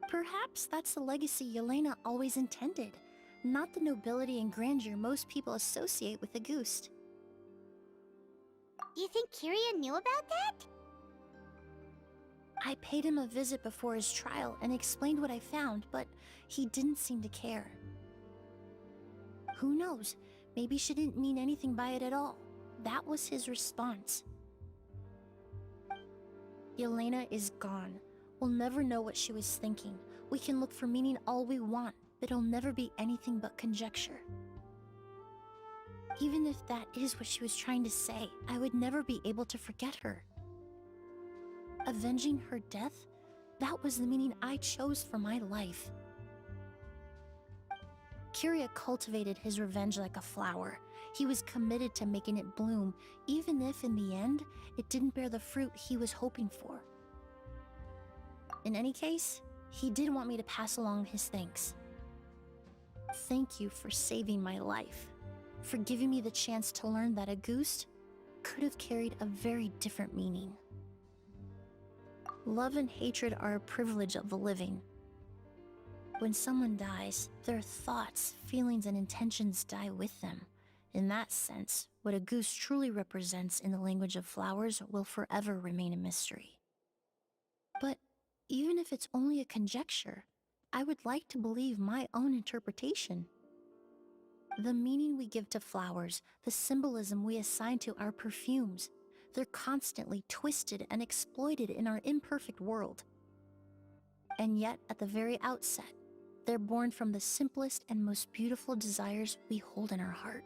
Perhaps that's the legacy Yelena always intended, not the nobility and grandeur most people associate with Auguste. You think Kiria knew about that? I paid him a visit before his trial and explained what I found, but he didn't seem to care. Who knows? Maybe she didn't mean anything by it at all. That was his response. Yelena is gone. We'll never know what she was thinking. We can look for meaning all we want, but it'll never be anything but conjecture. Even if that is what she was trying to say, I would never be able to forget her. Avenging her death? That was the meaning I chose for my life. Kiria cultivated his revenge like a flower. He was committed to making it bloom, even if in the end, it didn't bear the fruit he was hoping for. In any case, he did want me to pass along his thanks. Thank you for saving my life, for giving me the chance to learn that Auguste could have carried a very different meaning. Love and hatred are a privilege of the living. When someone dies, their thoughts, feelings, and intentions die with them. In that sense, what Auguste truly represents in the language of flowers will forever remain a mystery. But even if it's only a conjecture, I would like to believe my own interpretation. The meaning we give to flowers, the symbolism we assign to our perfumes, they're constantly twisted and exploited in our imperfect world. And yet, at the very outset, they're born from the simplest and most beautiful desires we hold in our heart.